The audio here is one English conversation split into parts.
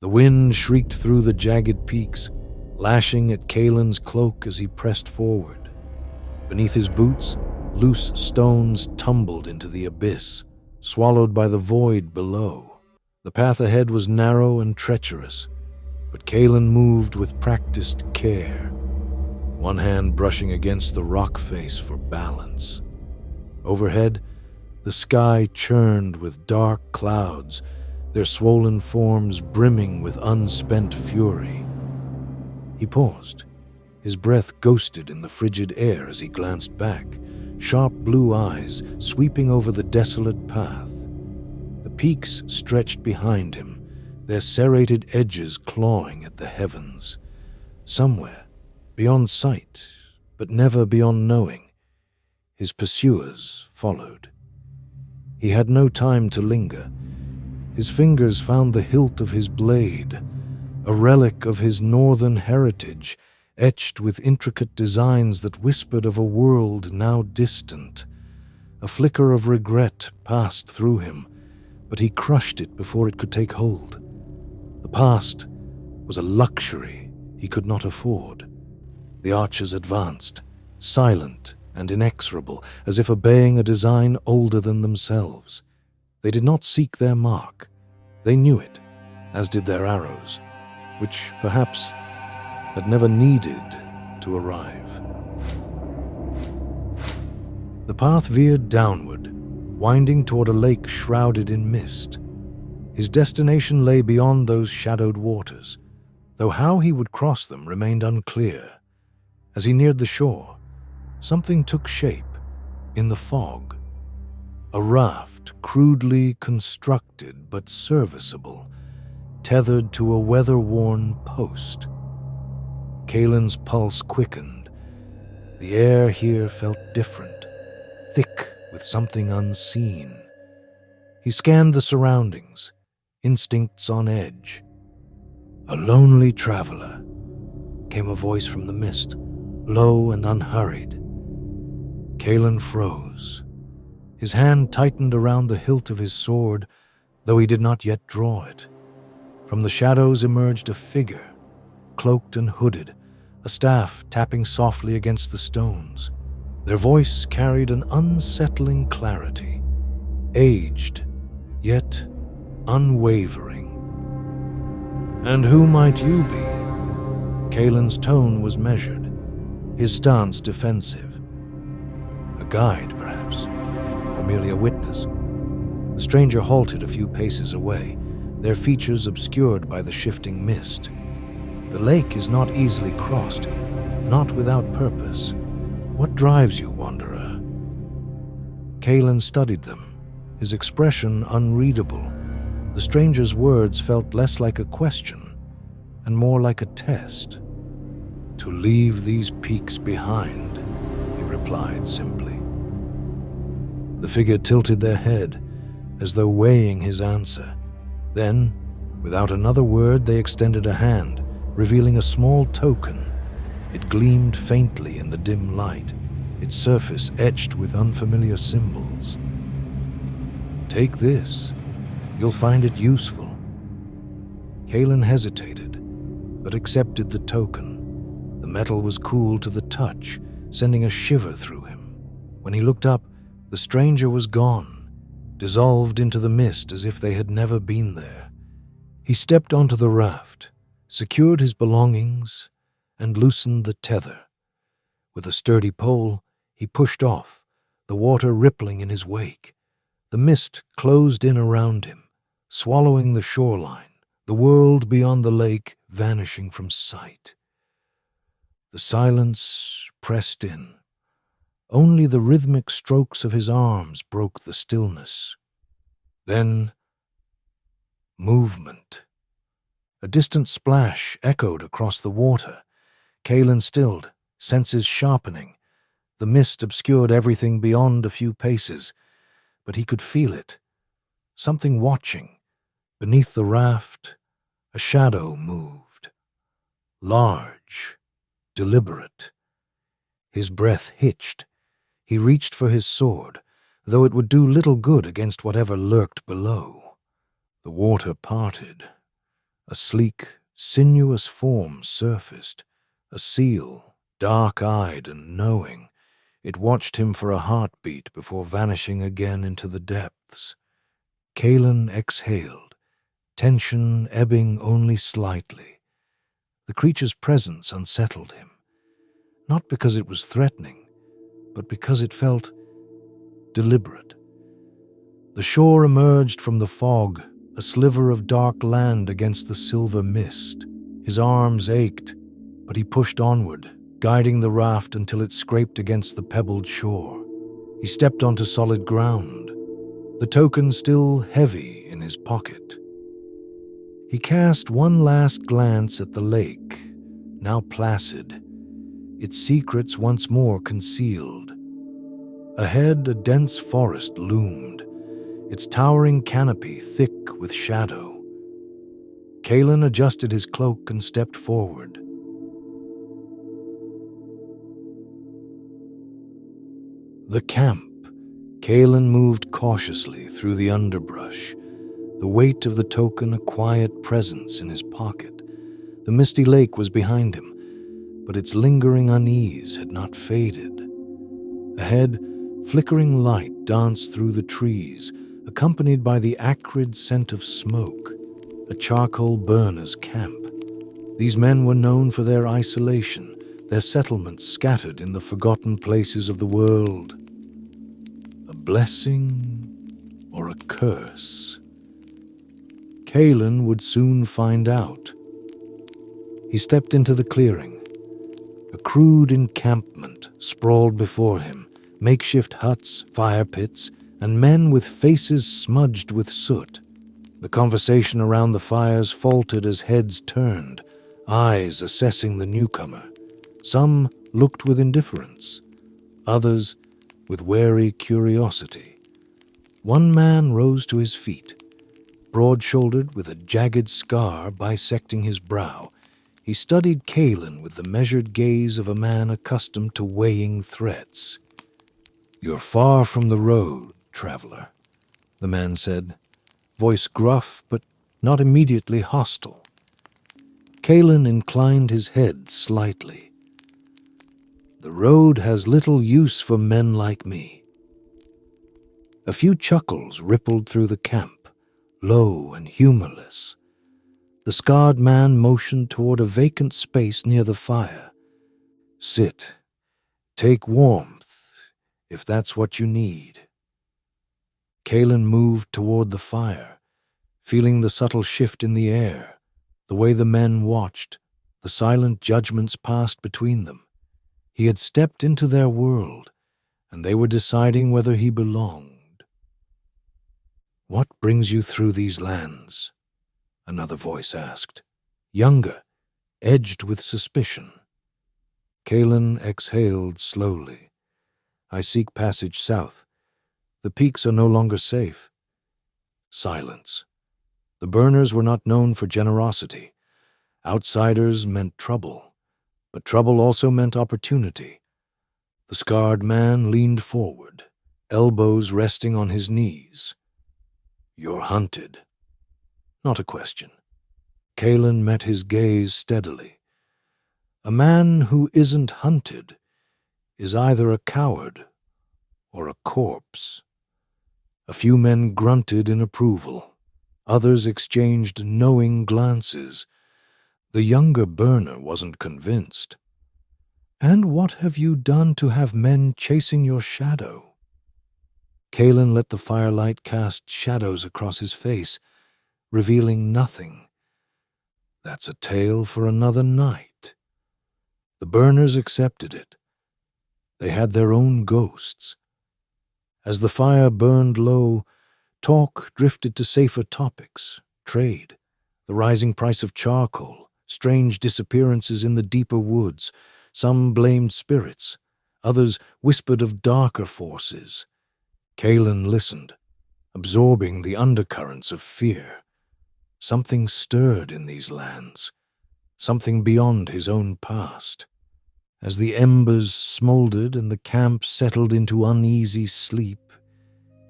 The wind shrieked through the jagged peaks, lashing at Kaelen's cloak as he pressed forward. Beneath his boots, loose stones tumbled into the abyss, swallowed by the void below. The path ahead was narrow and treacherous, but Kaelen moved with practiced care, one hand brushing against the rock face for balance. Overhead, the sky churned with dark clouds, their swollen forms brimming with unspent fury. He paused. His breath ghosted in the frigid air as he glanced back, sharp blue eyes sweeping over the desolate path. The peaks stretched behind him, their serrated edges clawing at the heavens. Somewhere, beyond sight, but never beyond knowing, his pursuers followed. He had no time to linger. His fingers found the hilt of his blade, a relic of his northern heritage, etched with intricate designs that whispered of a world now distant. A flicker of regret passed through him, but he crushed it before it could take hold. The past was a luxury he could not afford. The archers advanced, silent and inexorable, as if obeying a design older than themselves. They did not seek their mark. They knew it, as did their arrows, which perhaps had never needed to arrive. The path veered downward, winding toward a lake shrouded in mist. His destination lay beyond those shadowed waters, though how he would cross them remained unclear. As he neared the shore, something took shape in the fog. A raft, crudely constructed but serviceable, tethered to a weather-worn post. Kaelen's pulse quickened. The air here felt different, thick with something unseen. He scanned the surroundings, instincts on edge. "A lonely traveler," came a voice from the mist, low and unhurried. Kaelen froze. His hand tightened around the hilt of his sword, though he did not yet draw it. From the shadows emerged a figure, cloaked and hooded, a staff tapping softly against the stones. Their voice carried an unsettling clarity, aged, yet unwavering. "And who might you be?" Kaelen's tone was measured, his stance defensive. A guide, perhaps, or merely a witness. The stranger halted a few paces away, their features obscured by the shifting mist. "The lake is not easily crossed, not without purpose. What drives you, wanderer?" Kaelen studied them, his expression unreadable. The stranger's words felt less like a question and more like a test. "To leave these peaks behind," he replied simply. The figure tilted their head, as though weighing his answer. Then, without another word, they extended a hand, revealing a small token. It gleamed faintly in the dim light, its surface etched with unfamiliar symbols. "Take this. You'll find it useful." Kaelen hesitated, but accepted the token. The metal was cool to the touch, sending a shiver through him. When he looked up, the stranger was gone, dissolved into the mist as if they had never been there. He stepped onto the raft, secured his belongings, and loosened the tether. With a sturdy pole, he pushed off, the water rippling in his wake. The mist closed in around him, swallowing the shoreline, the world beyond the lake vanishing from sight. The silence pressed in. Only the rhythmic strokes of his arms broke the stillness. Then, movement. A distant splash echoed across the water. Kaelen stilled, senses sharpening. The mist obscured everything beyond a few paces, but he could feel it. Something watching. Beneath the raft, a shadow moved. Large, deliberate. His breath hitched. He reached for his sword, though it would do little good against whatever lurked below. The water parted. A sleek, sinuous form surfaced, a seal, dark-eyed and knowing. It watched him for a heartbeat before vanishing again into the depths. Kaelen exhaled, tension ebbing only slightly. The creature's presence unsettled him, not because it was threatening, but because it felt deliberate. The shore emerged from the fog, a sliver of dark land against the silver mist. His arms ached, but he pushed onward, guiding the raft until it scraped against the pebbled shore. He stepped onto solid ground, the token still heavy in his pocket. He cast one last glance at the lake, now placid, its secrets once more concealed. Ahead, a dense forest loomed, its towering canopy thick with shadow. Kaelen adjusted his cloak and stepped forward. The camp. Kaelen moved cautiously through the underbrush, the weight of the token a quiet presence in his pocket. The misty lake was behind him, but its lingering unease had not faded. Ahead, flickering light danced through the trees, accompanied by the acrid scent of smoke, a charcoal burner's camp. These men were known for their isolation, their settlements scattered in the forgotten places of the world. A blessing or a curse? Kaelen would soon find out. He stepped into the clearing. A crude encampment sprawled before him, makeshift huts, fire pits, and men with faces smudged with soot. The conversation around the fires faltered as heads turned, eyes assessing the newcomer. Some looked with indifference, others with wary curiosity. One man rose to his feet, broad-shouldered with a jagged scar bisecting his brow. He studied Kaelen with the measured gaze of a man accustomed to weighing threats. "You're far from the road, traveler," the man said, voice gruff but not immediately hostile. Kaelen inclined his head slightly. "The road has little use for men like me." A few chuckles rippled through the camp, low and humorless. The scarred man motioned toward a vacant space near the fire. "Sit. Take warmth, if that's what you need." Kaelen moved toward the fire, feeling the subtle shift in the air, the way the men watched, the silent judgments passed between them. He had stepped into their world, and they were deciding whether he belonged. "What brings you through these lands?" another voice asked, younger, edged with suspicion. Kaelen exhaled slowly. "I seek passage south. The peaks are no longer safe." Silence. The burners were not known for generosity. Outsiders meant trouble, but trouble also meant opportunity. The scarred man leaned forward, elbows resting on his knees. "You're hunted." Not a question. Kaelen met his gaze steadily. A man who isn't hunted is either a coward or a corpse. A few men grunted in approval. Others exchanged knowing glances. The younger burner wasn't convinced. "And what have you done to have men chasing your shadow?" Kaelen let the firelight cast shadows across his face, revealing nothing. "That's a tale for another night." The burners accepted it. They had their own ghosts. As the fire burned low, talk drifted to safer topics: trade, the rising price of charcoal, strange disappearances in the deeper woods. Some blamed spirits, others whispered of darker forces. Kaelen listened, absorbing the undercurrents of fear. Something stirred in these lands, something beyond his own past. As the embers smoldered and the camp settled into uneasy sleep,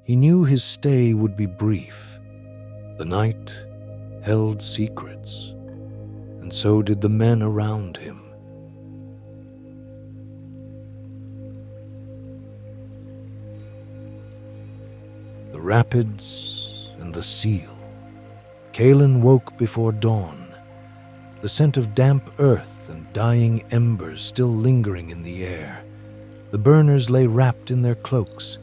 he knew his stay would be brief. The night held secrets. and so did the men around him. The rapids and the seal. Kaelen woke before dawn, the scent of damp earth and dying embers still lingering in the air. The burners lay wrapped in their cloaks,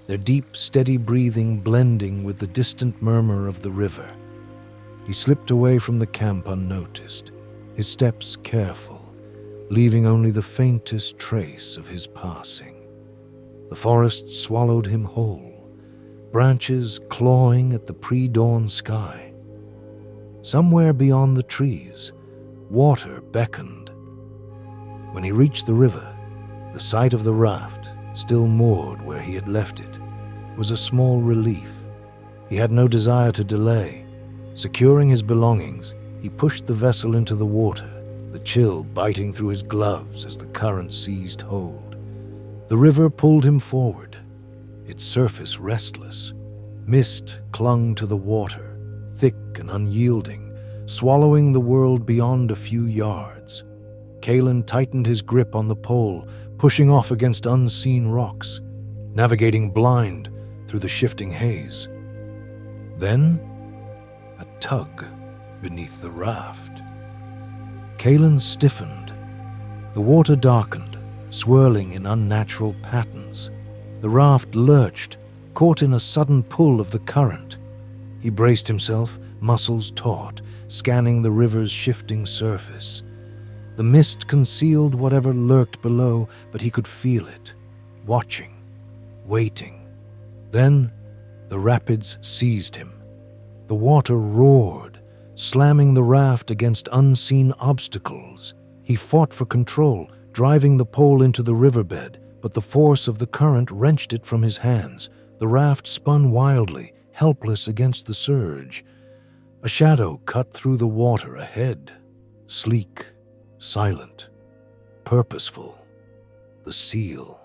their deep, steady breathing blending with the distant murmur of the river. He slipped away from the camp unnoticed, his steps careful, leaving only the faintest trace of his passing. The forest swallowed him whole, branches clawing at the pre-dawn sky. Somewhere beyond the trees, water beckoned. When he reached the river, the sight of the raft, still moored where he had left it, was a small relief. He had no desire to delay. Securing his belongings, he pushed the vessel into the water, the chill biting through his gloves as the current seized hold. The river pulled him forward, its surface restless. Mist clung to the water, thick and unyielding, swallowing the world beyond a few yards. Kaelen tightened his grip on the pole, pushing off against unseen rocks, navigating blind through the shifting haze. Then, a tug beneath the raft. Kaelen stiffened. The water darkened, swirling in unnatural patterns. The raft lurched, caught in a sudden pull of the current. He braced himself, muscles taut, scanning the river's shifting surface. The mist concealed whatever lurked below, but he could feel it, watching, waiting. Then the rapids seized him. The water roared, slamming the raft against unseen obstacles. He fought for control, driving the pole into the riverbed, but the force of the current wrenched it from his hands. The raft spun wildly, helpless against the surge. A shadow cut through the water ahead, sleek, silent, purposeful. The seal.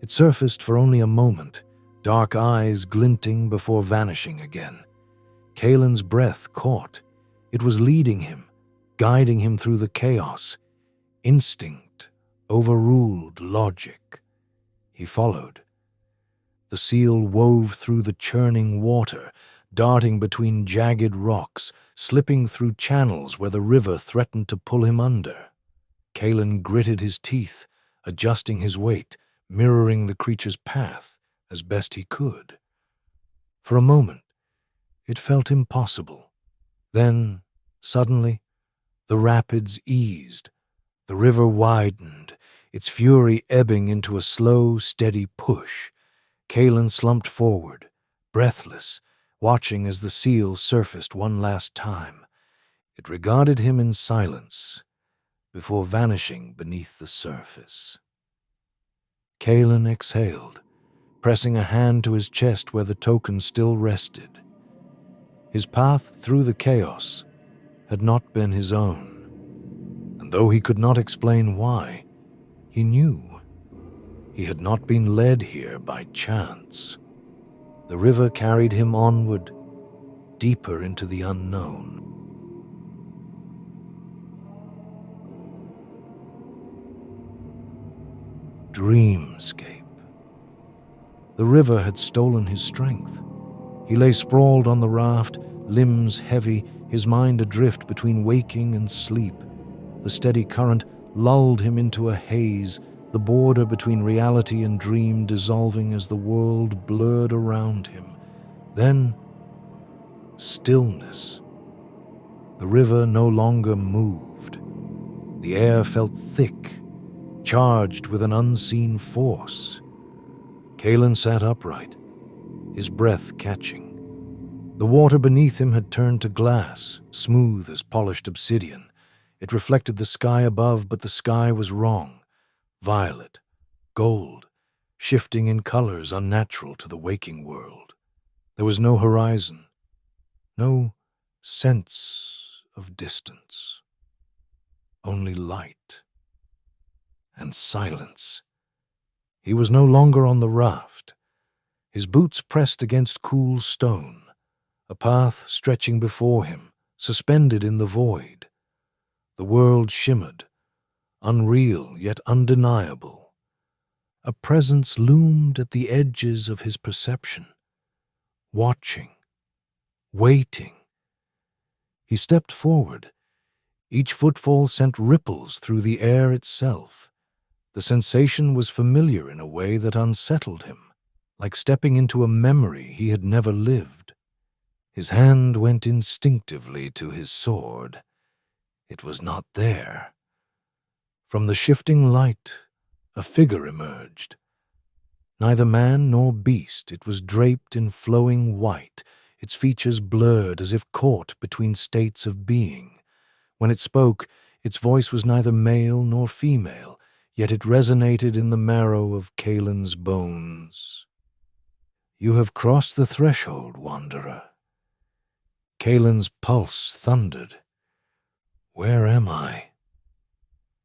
It surfaced for only a moment, dark eyes glinting before vanishing again. Kaelen's breath caught. It was leading him, guiding him through the chaos. Instinct overruled logic. He followed. The seal wove through the churning water, darting between jagged rocks, slipping through channels where the river threatened to pull him under. Kaelen gritted his teeth, adjusting his weight, mirroring the creature's path as best he could. For a moment, it felt impossible. Then, suddenly, the rapids eased. The river widened, its fury ebbing into a slow, steady push. Kaelen slumped forward, breathless, watching as the seal surfaced one last time. It regarded him in silence before vanishing beneath the surface. Kaelen exhaled, pressing a hand to his chest where the token still rested. His path through the chaos had not been his own, and though he could not explain why, he knew he had not been led here by chance. The river carried him onward, deeper into the unknown. Dreamscape. The river had stolen his strength. He lay sprawled on the raft, limbs heavy, his mind adrift between waking and sleep. The steady current lulled him into a haze, the border between reality and dream dissolving as the world blurred around him. Then, stillness. The river no longer moved. The air felt thick, charged with an unseen force. Kaelen sat upright, his breath catching. The water beneath him had turned to glass, smooth as polished obsidian. It reflected the sky above, but the sky was wrong. Violet, gold, shifting in colors unnatural to the waking world. There was no horizon, no sense of distance. Only light and silence. He was no longer on the raft. His boots pressed against cool stone, a path stretching before him, suspended in the void. The world shimmered, unreal yet undeniable. A presence loomed at the edges of his perception, watching, waiting. He stepped forward. Each footfall sent ripples through the air itself. The sensation was familiar in a way that unsettled him, like stepping into a memory he had never lived. His hand went instinctively to his sword. It was not there. From the shifting light, a figure emerged. Neither man nor beast, it was draped in flowing white, its features blurred as if caught between states of being. When it spoke, its voice was neither male nor female, yet it resonated in the marrow of Kaelen's bones. "You have crossed the threshold, wanderer." Kaelen's pulse thundered. "Where am I?"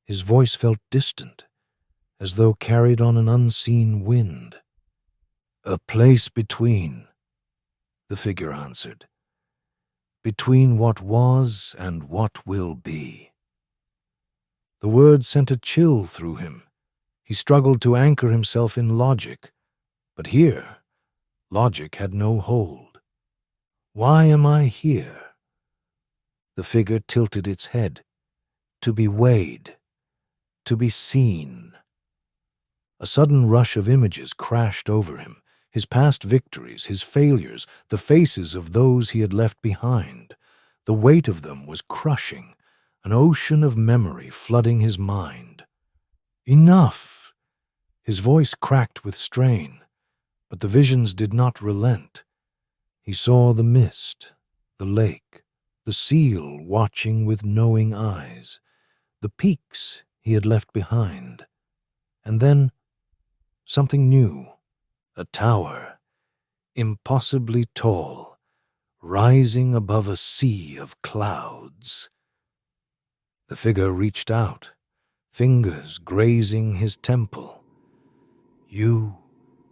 His voice felt distant, as though carried on an unseen wind. "A place between," the figure answered. "Between what was and what will be." The words sent a chill through him. He struggled to anchor himself in logic, but here, logic had no hold. "Why am I here?" The figure tilted its head. "To be weighed, to be seen." A sudden rush of images crashed over him, his past victories, his failures, the faces of those he had left behind. The weight of them was crushing, an ocean of memory flooding his mind. "Enough!" His voice cracked with strain, but the visions did not relent. He saw the mist, the lake, the seal watching with knowing eyes, the peaks he had left behind. And then something new, a tower, impossibly tall, rising above a sea of clouds. The figure reached out, fingers grazing his temple. "You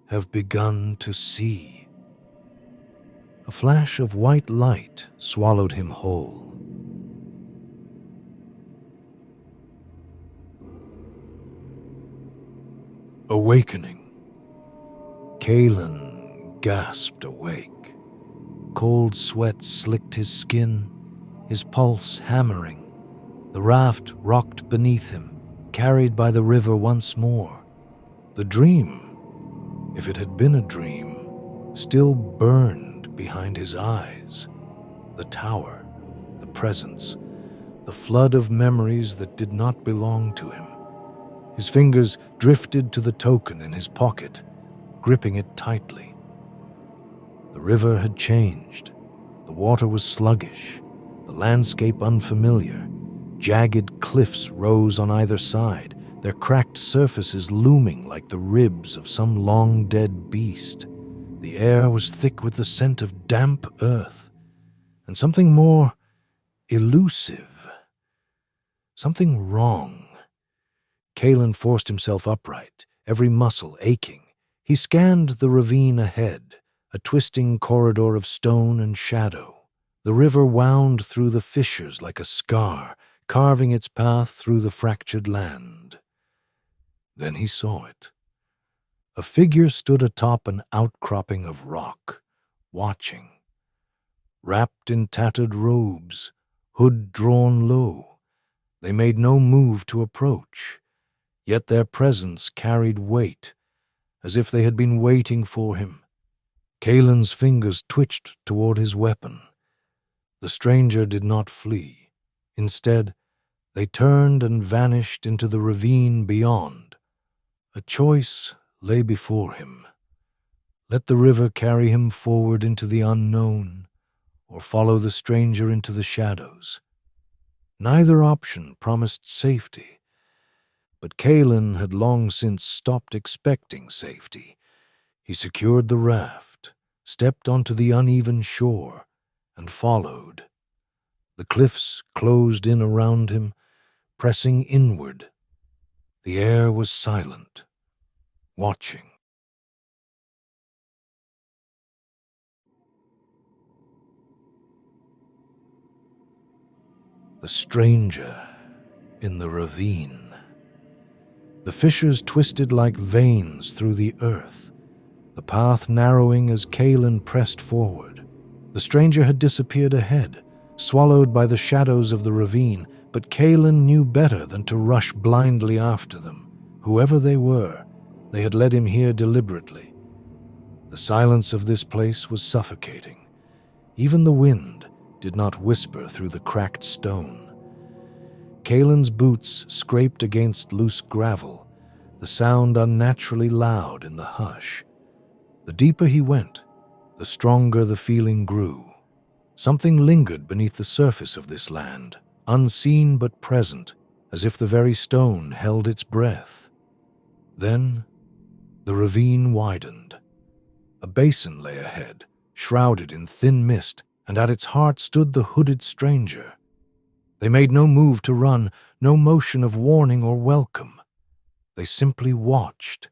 have begun to see." A flash of white light swallowed him whole. Awakening. Kaelen gasped awake. Cold sweat slicked his skin, his pulse hammering. The raft rocked beneath him, carried by the river once more. The dream, if it had been a dream, still burned behind his eyes. The tower, the presence, the flood of memories that did not belong to him. His fingers drifted to the token in his pocket, gripping it tightly. The river had changed. The water was sluggish, the landscape unfamiliar. Jagged cliffs rose on either side, their cracked surfaces looming like the ribs of some long-dead beast. The air was thick with the scent of damp earth, and something more elusive, something wrong. Kaelen forced himself upright, every muscle aching. He scanned the ravine ahead, a twisting corridor of stone and shadow. The river wound through the fissures like a scar, carving its path through the fractured land. Then he saw it. A figure stood atop an outcropping of rock, watching. Wrapped in tattered robes, hood drawn low, they made no move to approach, yet their presence carried weight, as if they had been waiting for him. Kaelen's fingers twitched toward his weapon. The stranger did not flee. Instead, they turned and vanished into the ravine beyond. A choice lay before him. Let the river carry him forward into the unknown, or follow the stranger into the shadows. Neither option promised safety, but Kaelen had long since stopped expecting safety. He secured the raft, stepped onto the uneven shore, and followed. The cliffs closed in around him, pressing inward. The air was silent, watching. The stranger in the ravine. The fissures twisted like veins through the earth, the path narrowing as Kaelen pressed forward. The stranger had disappeared ahead, swallowed by the shadows of the ravine, but Kaelen knew better than to rush blindly after them. Whoever they were, they had led him here deliberately. The silence of this place was suffocating. Even the wind did not whisper through the cracked stone. Kaelen's boots scraped against loose gravel, the sound unnaturally loud in the hush. The deeper he went, the stronger the feeling grew. Something lingered beneath the surface of this land, unseen but present, as if the very stone held its breath. Then the ravine widened. A basin lay ahead, shrouded in thin mist, and at its heart stood the hooded stranger. They made no move to run, no motion of warning or welcome. They simply watched.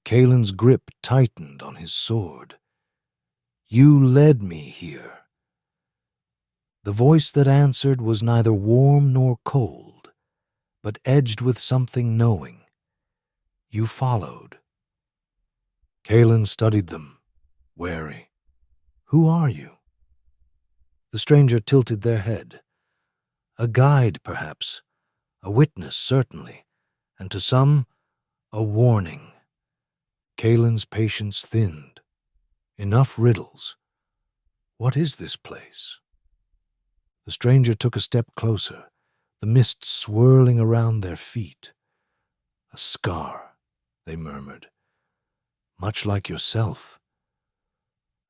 Kaelen's grip tightened on his sword. "You led me here." The voice that answered was neither warm nor cold, but edged with something knowing. "You followed." Kaelen studied them, wary. "Who are you?" The stranger tilted their head. A guide, perhaps, a witness, certainly, and to some, a warning. Kaelen's patience thinned. Enough riddles. What is this place? The stranger took a step closer, the mist swirling around their feet. "A scar," they murmured. "Much like yourself."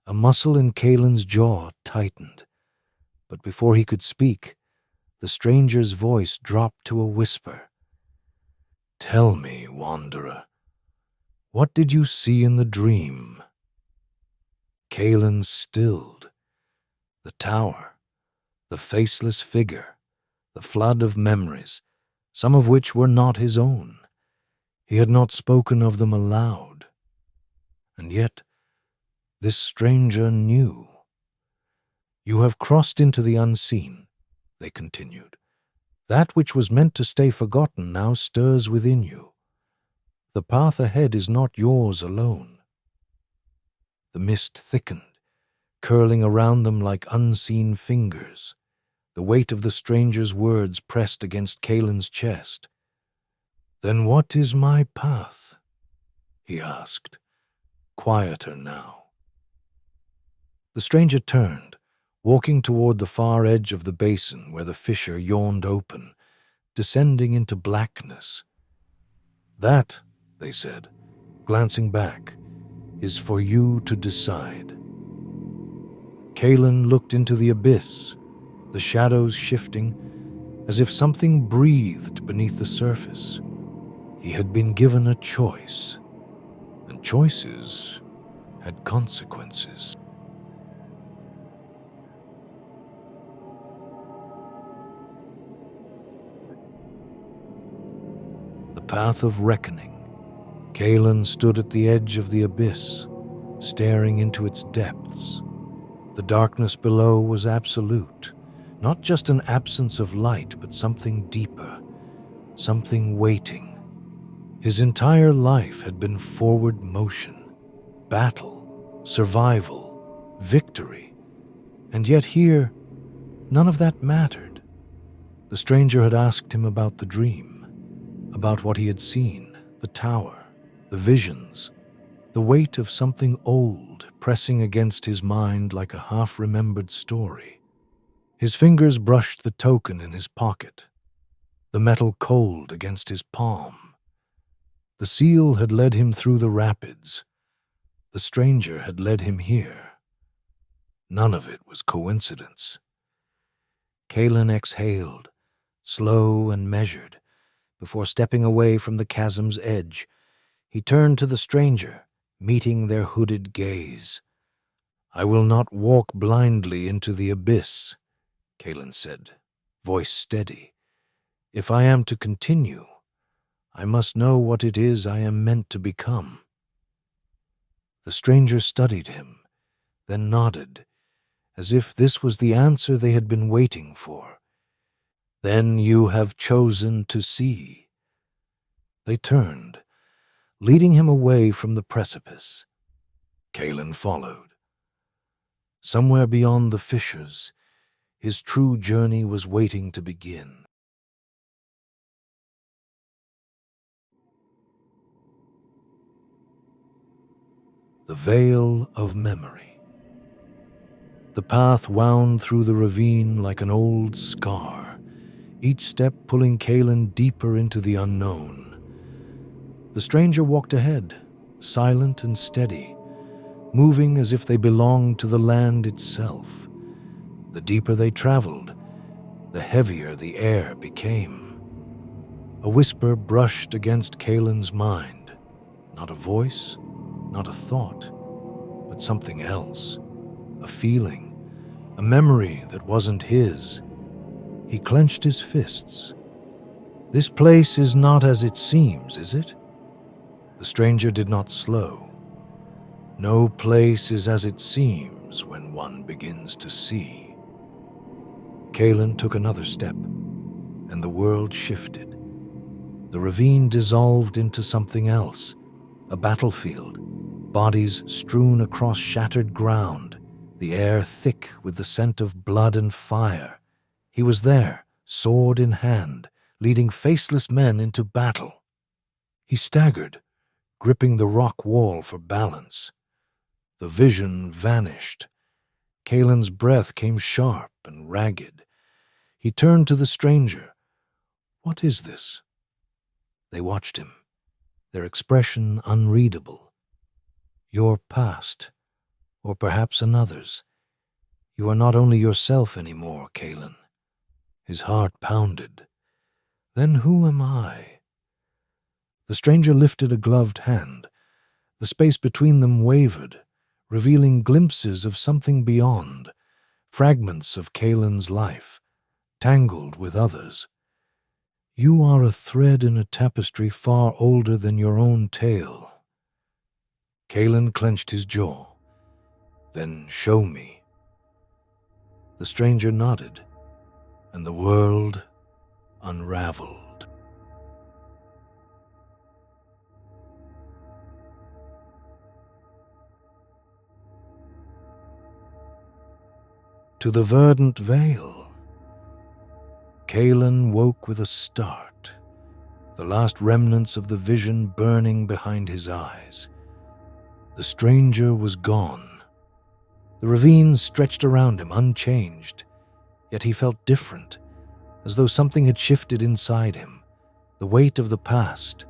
A muscle in Kaelen's jaw tightened, but before he could speak, the stranger's voice dropped to a whisper. "Tell me, wanderer, what did you see in the dream?" Kaelen stilled. The tower, the faceless figure, the flood of memories, some of which were not his own. He had not spoken of them aloud. And yet, this stranger knew. "You have crossed into the unseen," they continued. "That which was meant to stay forgotten now stirs within you. The path ahead is not yours alone." The mist thickened, curling around them like unseen fingers. The weight of the stranger's words pressed against Kaelen's chest. "Then what is my path?" he asked, quieter now. The stranger turned, walking toward the far edge of the basin where the fissure yawned open, descending into blackness. "That," they said, glancing back, "is for you to decide." Kaelen looked into the abyss, the shadows shifting, as if something breathed beneath the surface. He had been given a choice, and choices had consequences. The path of reckoning. Kaelen stood at the edge of the abyss, staring into its depths. The darkness below was absolute, not just an absence of light, but something deeper, something waiting. His entire life had been forward motion, battle, survival, victory, and yet here, none of that mattered. The stranger had asked him about the dream, about what he had seen, the tower, the visions, the weight of something old pressing against his mind like a half-remembered story. His fingers brushed the token in his pocket, the metal cold against his palm. The seal had led him through the rapids. The stranger had led him here. None of it was coincidence. Kaelen exhaled, slow and measured, before stepping away from the chasm's edge. He turned to the stranger, meeting their hooded gaze. "I will not walk blindly into the abyss," Kaelen said, voice steady. "If I am to continue, I must know what it is I am meant to become." The stranger studied him, then nodded, as if this was the answer they had been waiting for. Then you have chosen to see." They turned, leading him away from the precipice. Kaelen followed. Somewhere beyond the fissures, his true journey was waiting to begin. The Veil of Memory. The path wound through the ravine like an old scar, each step pulling Kaelen deeper into the unknown. The stranger walked ahead, silent and steady, moving as if they belonged to the land itself. The deeper they traveled, the heavier the air became. A whisper brushed against Kaelen's mind. Not a voice, not a thought, but something else. A feeling, a memory that wasn't his. He clenched his fists. "This place is not as it seems, is it?" The stranger did not slow. "No place is as it seems when one begins to see." Kaelen took another step, and the world shifted. The ravine dissolved into something else, a battlefield, bodies strewn across shattered ground, the air thick with the scent of blood and fire. He was there, sword in hand, leading faceless men into battle. He staggered, gripping the rock wall for balance. The vision vanished. Kaelen's breath came sharp and ragged. He turned to the stranger. "What is this?" They watched him, their expression unreadable. "Your past, or perhaps another's. You are not only yourself anymore, Kaelen." His heart pounded. "Then who am I?" The stranger lifted a gloved hand. The space between them wavered, revealing glimpses of something beyond, fragments of Kaelen's life, tangled with others. "You are a thread in a tapestry far older than your own tale." Kaelen clenched his jaw. "Then show me." The stranger nodded, and the world unraveled. To the verdant vale. Kaelen woke with a start, the last remnants of the vision burning behind his eyes. The stranger was gone. The ravine stretched around him unchanged, yet he felt different, as though something had shifted inside him. The weight of the past,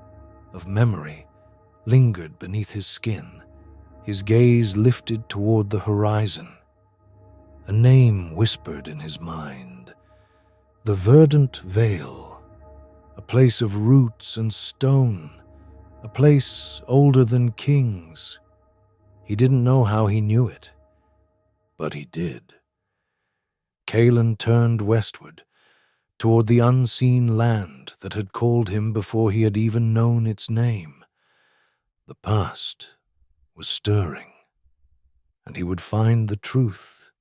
of memory, lingered beneath his skin. His gaze lifted toward the horizon. A name whispered in his mind. The verdant vale, a place of roots and stone, a place older than kings. He didn't know how he knew it, but he did. Kaelen turned westward, toward the unseen land that had called him before he had even known its name. The past was stirring, and he would find the truth,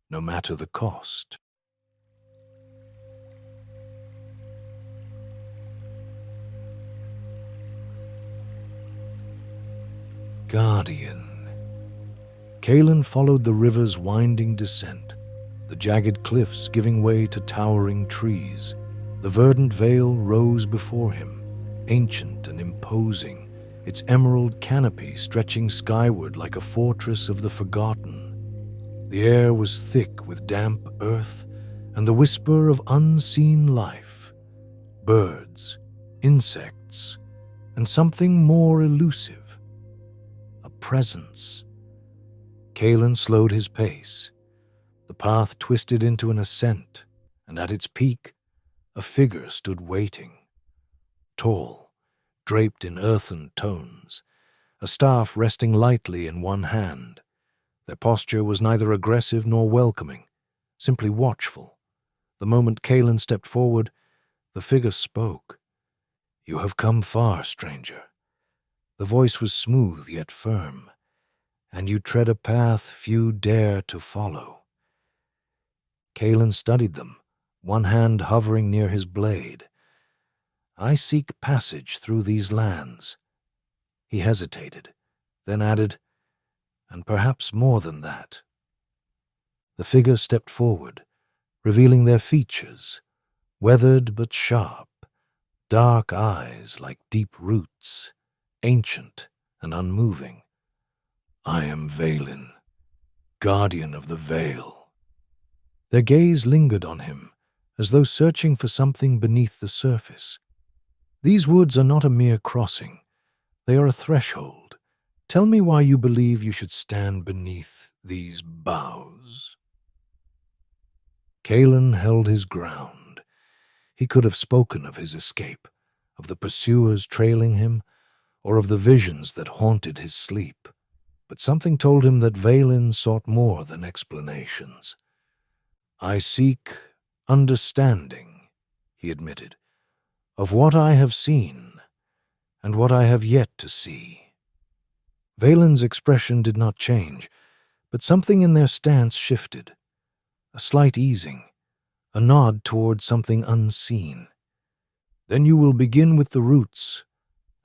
no matter the cost. Guardian. Kaelen followed the river's winding descent, the jagged cliffs giving way to towering trees. The verdant vale rose before him, ancient and imposing, its emerald canopy stretching skyward like a fortress of the forgotten. The air was thick with damp earth and the whisper of unseen life, birds, insects, and something more elusive, a presence. Kaelen slowed his pace. The path twisted into an ascent, and at its peak, a figure stood waiting. Tall, draped in earthen tones, a staff resting lightly in one hand. Their posture was neither aggressive nor welcoming, simply watchful. The moment Kaelen stepped forward, the figure spoke. "You have come far, stranger." The voice was smooth yet firm. "And you tread a path few dare to follow." Kaelen studied them, one hand hovering near his blade. "I seek passage through these lands." He hesitated, then added, "And perhaps more than that." The figure stepped forward, revealing their features, weathered but sharp, dark eyes like deep roots, ancient and unmoving. "I am Kaelen, guardian of the Vale." Their gaze lingered on him, as though searching for something beneath the surface. "These woods are not a mere crossing. They are a threshold. Tell me why you believe you should stand beneath these boughs." Kaelen held his ground. He could have spoken of his escape, of the pursuers trailing him, or of the visions that haunted his sleep. But something told him that Kaelen sought more than explanations. "I seek understanding," he admitted, "of what I have seen and what I have yet to see." Valen's expression did not change, but something in their stance shifted. A slight easing, a nod toward something unseen. "Then you will begin with the roots,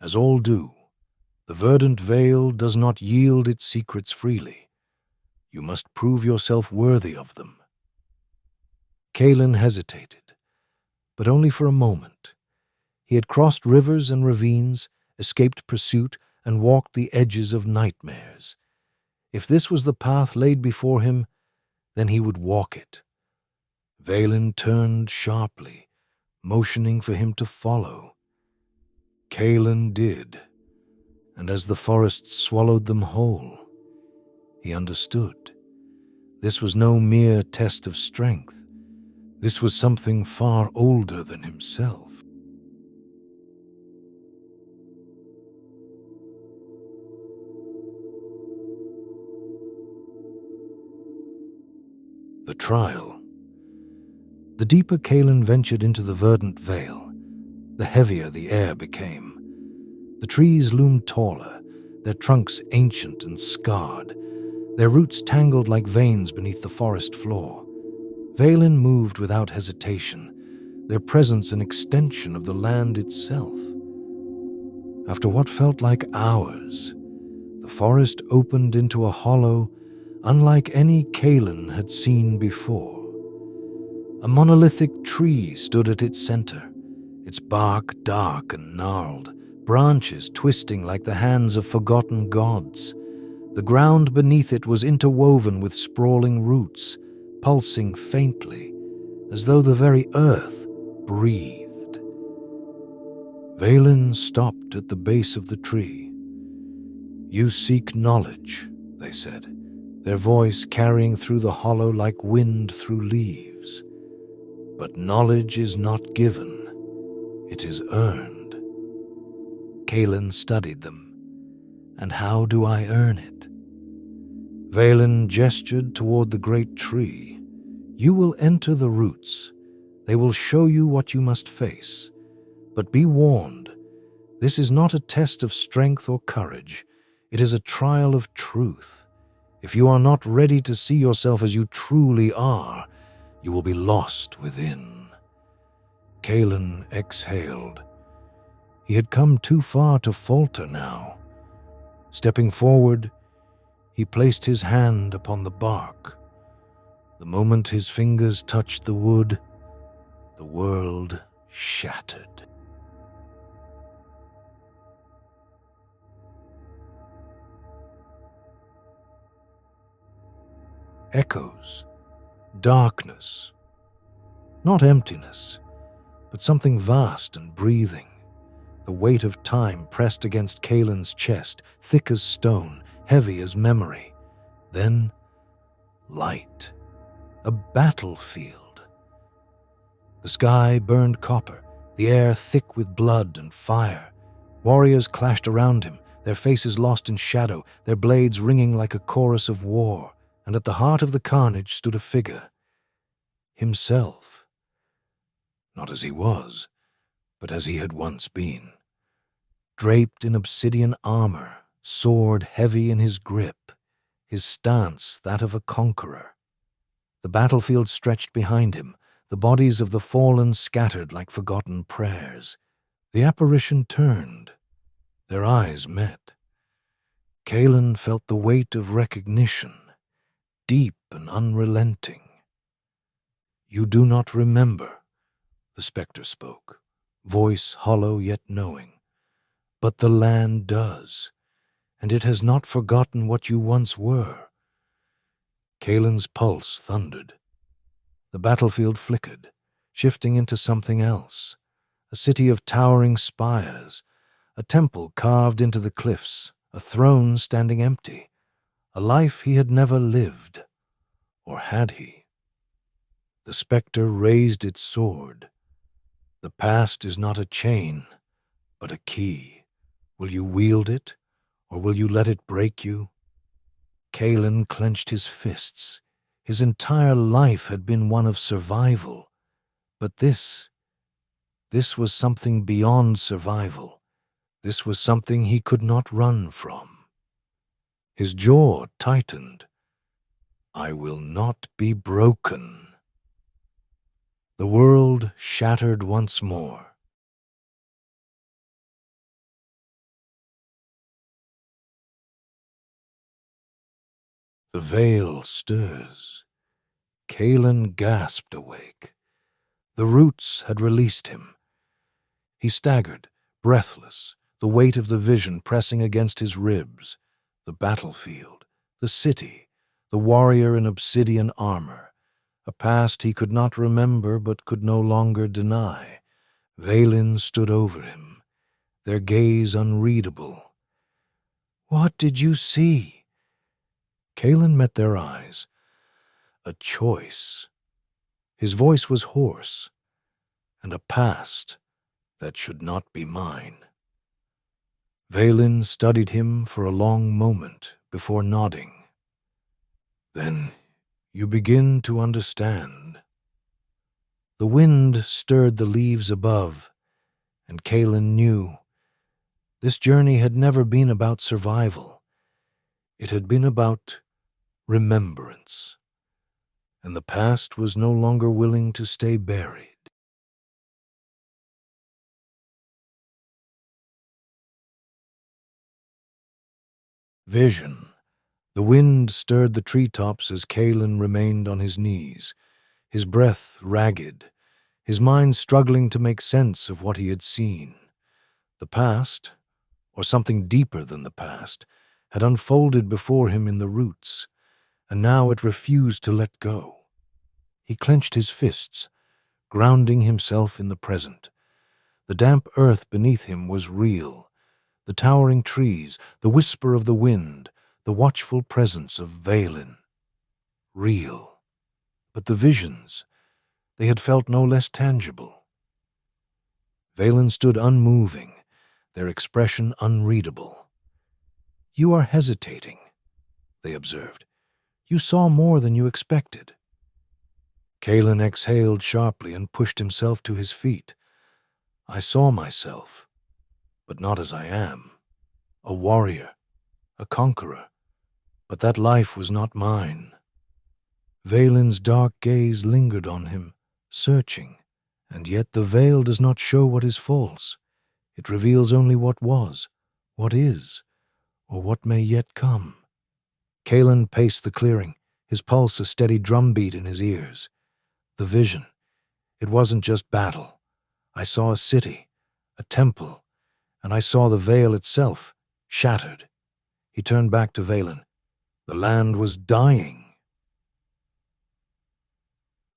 as all do. The verdant vale does not yield its secrets freely. You must prove yourself worthy of them." Kaelen hesitated, but only for a moment. He had crossed rivers and ravines, escaped pursuit, and walked the edges of nightmares. If this was the path laid before him, then he would walk it. Kaelen turned sharply, motioning for him to follow. Kaelen did, and as the forest swallowed them whole, he understood. This was no mere test of strength. This was something far older than himself. The trial. The deeper Kaelen ventured into the verdant vale, the heavier the air became. The trees loomed taller, their trunks ancient and scarred, their roots tangled like veins beneath the forest floor. Kaelen moved without hesitation, their presence an extension of the land itself. After what felt like hours, the forest opened into a hollow unlike any Kaelen had seen before. A monolithic tree stood at its center, its bark dark and gnarled, branches twisting like the hands of forgotten gods. The ground beneath it was interwoven with sprawling roots, pulsing faintly, as though the very earth breathed. Kaelen stopped at the base of the tree. "You seek knowledge," they said, their voice carrying through the hollow like wind through leaves. "But knowledge is not given, it is earned." Kaelen studied them. "And how do I earn it?" Kaelen gestured toward the great tree. "You will enter the roots. They will show you what you must face. But be warned, this is not a test of strength or courage. It is a trial of truth. If you are not ready to see yourself as you truly are, you will be lost within." Kaelen exhaled. He had come too far to falter now. Stepping forward, he placed his hand upon the bark. The moment his fingers touched the wood, the world shattered. Echoes, darkness, not emptiness, but something vast and breathing. The weight of time pressed against Kaelen's chest, thick as stone, heavy as memory. Then, light. A battlefield. The sky burned copper, the air thick with blood and fire. Warriors clashed around him, their faces lost in shadow, their blades ringing like a chorus of war. And at the heart of the carnage stood a figure. Himself. Not as he was, but as he had once been. Draped in obsidian armor, sword heavy in his grip, his stance that of a conqueror. The battlefield stretched behind him, the bodies of the fallen scattered like forgotten prayers. The apparition turned. Their eyes met. Kaelen felt the weight of recognition, deep and unrelenting. "You do not remember," the spectre spoke, voice hollow yet knowing. "But the land does, and it has not forgotten what you once were." Kaelin's pulse thundered. The battlefield flickered, shifting into something else. A city of towering spires, a temple carved into the cliffs, a throne standing empty, a life he had never lived. Or had he? The spectre raised its sword. "The past is not a chain, but a key. Will you wield it, or will you let it break you?" Kaelen clenched his fists. His entire life had been one of survival. But this was something beyond survival. This was something he could not run from. His jaw tightened. "I will not be broken." The world shattered once more. The veil stirs. Kaelen gasped awake. The roots had released him. He staggered, breathless, the weight of the vision pressing against his ribs. The battlefield, the city, the warrior in obsidian armor, a past he could not remember but could no longer deny. Valen stood over him, their gaze unreadable. "What did you see?" Kaelen met their eyes. A choice. His voice was hoarse, and a past that should not be mine. Valen studied him for a long moment before nodding. "Then you begin to understand." The wind stirred the leaves above, and Kaelen knew this journey had never been about survival. It had been about remembrance, and the past was no longer willing to stay buried. Vision. The wind stirred the treetops as Kaelen remained on his knees, his breath ragged, his mind struggling to make sense of what he had seen. The past, or something deeper than the past, had unfolded before him in the roots, and now it refused to let go. He clenched his fists, grounding himself in the present. The damp earth beneath him was real. The towering trees, the whisper of the wind, the watchful presence of Valen. Real. But the visions, they had felt no less tangible. Valen stood unmoving, their expression unreadable. "You are hesitating," they observed. "You saw more than you expected." Kaelen exhaled sharply and pushed himself to his feet. "I saw myself, but not as I am. A warrior, a conqueror, but that life was not mine." Valen's dark gaze lingered on him, searching, and yet the veil does not show what is false. It reveals only what was, what is, or what may yet come. Kaelen paced the clearing, his pulse a steady drumbeat in his ears. The vision. It wasn't just battle. I saw a city, a temple, and I saw the veil itself, shattered. He turned back to Valen. The land was dying.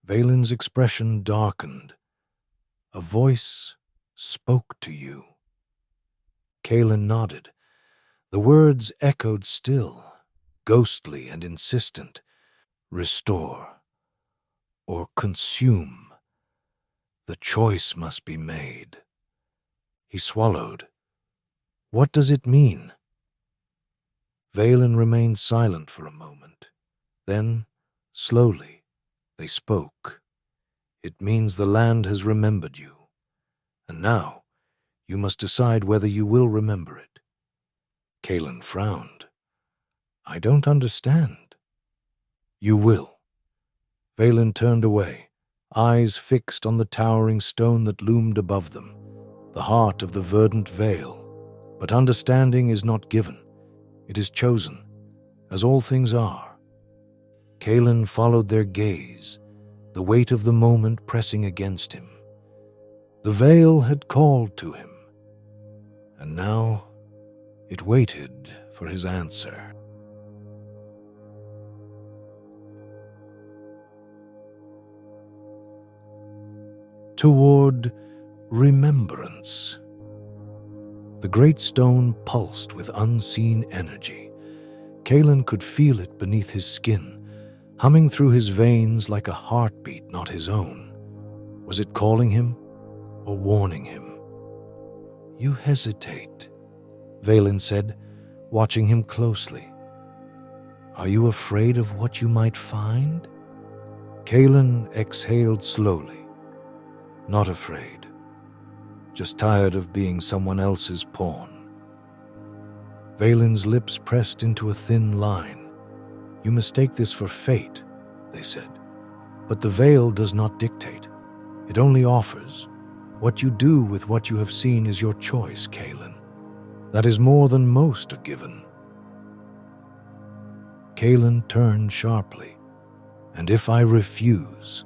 Valen's expression darkened. "A voice spoke to you." Kaelen nodded. The words echoed still, ghostly and insistent. "Restore or consume. The choice must be made." He swallowed. "What does it mean?" Valen remained silent for a moment. Then, slowly, they spoke. "It means the land has remembered you. And now, you must decide whether you will remember it." Kaelen frowned. "I don't understand." "You will." Valen turned away, eyes fixed on the towering stone that loomed above them, the heart of the verdant vale. But understanding is not given, it is chosen, as all things are. Kaelen followed their gaze, the weight of the moment pressing against him. The veil had called to him, and now it waited for his answer. Toward remembrance. The great stone pulsed with unseen energy. Kaelen could feel it beneath his skin, humming through his veins like a heartbeat not his own. Was it calling him or warning him? "You hesitate," Valen said, watching him closely. "Are you afraid of what you might find?" Kaelen exhaled slowly. "Not afraid. Just tired of being someone else's pawn." Valen's lips pressed into a thin line. "You mistake this for fate," they said. "But the veil does not dictate. It only offers. What you do with what you have seen is your choice, Kaelen. That is more than most are given." Kaelen turned sharply. "And if I refuse?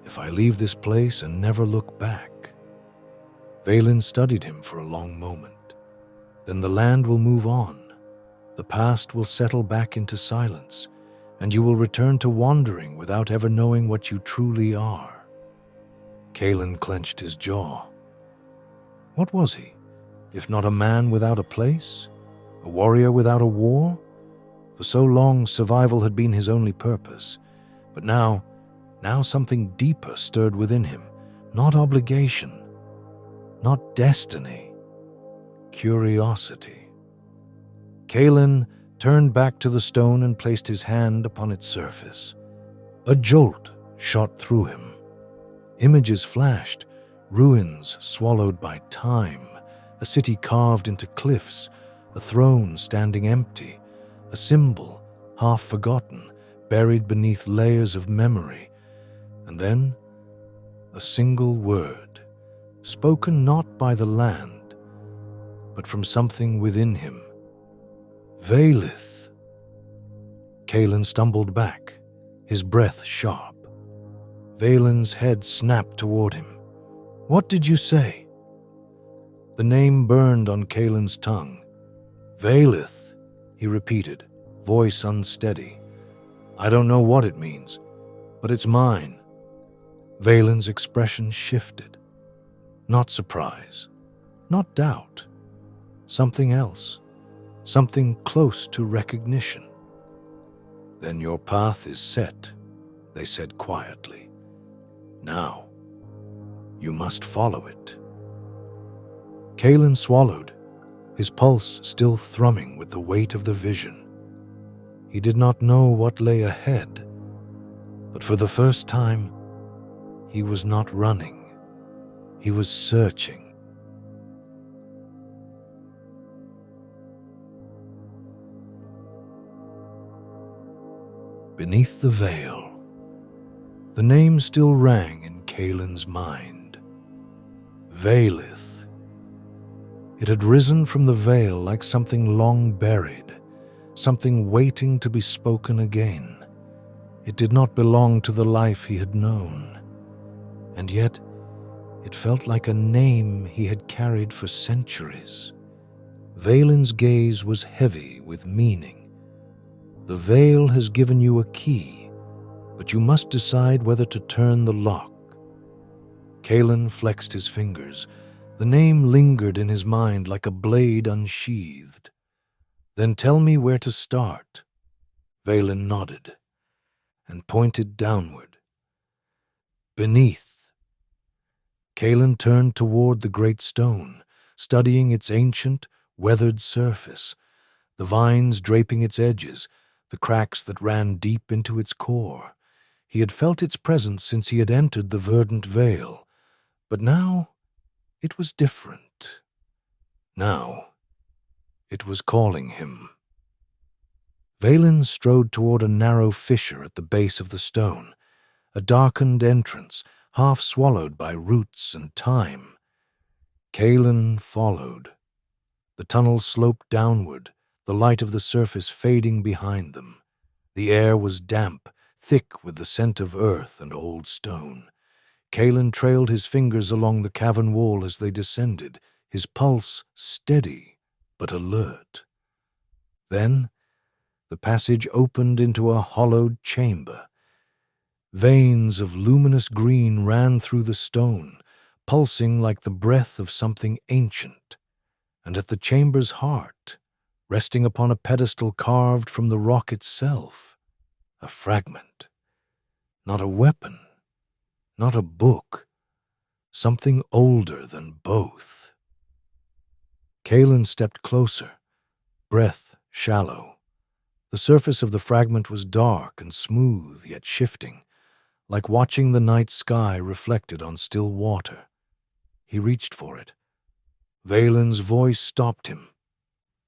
If I leave this place and never look back?" Valen studied him for a long moment. "Then the land will move on. The past will settle back into silence, and you will return to wandering without ever knowing what you truly are." Kaelen clenched his jaw. What was he, if not a man without a place? A warrior without a war? For so long, survival had been his only purpose. But now something deeper stirred within him. Not obligation, not destiny, curiosity. Kaelen turned back to the stone and placed his hand upon its surface. A jolt shot through him. Images flashed, ruins swallowed by time, a city carved into cliffs, a throne standing empty, a symbol half forgotten, buried beneath layers of memory. And then a single word, spoken not by the land, but from something within him. "Valith." Kaelen stumbled back, his breath sharp. Valen's head snapped toward him. "What did you say?" The name burned on Kaelen's tongue. "Valith," he repeated, voice unsteady. "I don't know what it means, but it's mine." Valen's expression shifted. Not surprise, not doubt. Something else, something close to recognition. "Then your path is set," they said quietly. "Now, you must follow it." Kaelen swallowed, his pulse still thrumming with the weight of the vision. He did not know what lay ahead, but for the first time, he was not running. He was searching. Beneath the veil. The name still rang in Kaelen's mind. Valith. It had risen from the veil like something long buried, something waiting to be spoken again. It did not belong to the life he had known. And yet, it felt like a name he had carried for centuries. Valen's gaze was heavy with meaning. The veil has given you a key, but you must decide whether to turn the lock. Kaelen flexed his fingers. The name lingered in his mind like a blade unsheathed. "Then tell me where to start." Valen nodded and pointed downward. "Beneath." Kaelen turned toward the great stone, studying its ancient, weathered surface, the vines draping its edges, the cracks that ran deep into its core. He had felt its presence since he had entered the verdant vale, but now it was different. Now it was calling him. Valen strode toward a narrow fissure at the base of the stone, a darkened entrance, half swallowed by roots and time. Kaelen followed. The tunnel sloped downward, the light of the surface fading behind them. The air was damp, thick with the scent of earth and old stone. Kaelen trailed his fingers along the cavern wall as they descended, his pulse steady but alert. Then the passage opened into a hollowed chamber. Veins of luminous green ran through the stone, pulsing like the breath of something ancient. And at the chamber's heart, resting upon a pedestal carved from the rock itself, a fragment. Not a weapon, not a book, something older than both. Kaelen stepped closer, breath shallow. The surface of the fragment was dark and smooth yet shifting, like watching the night sky reflected on still water. He reached for it. Valen's voice stopped him.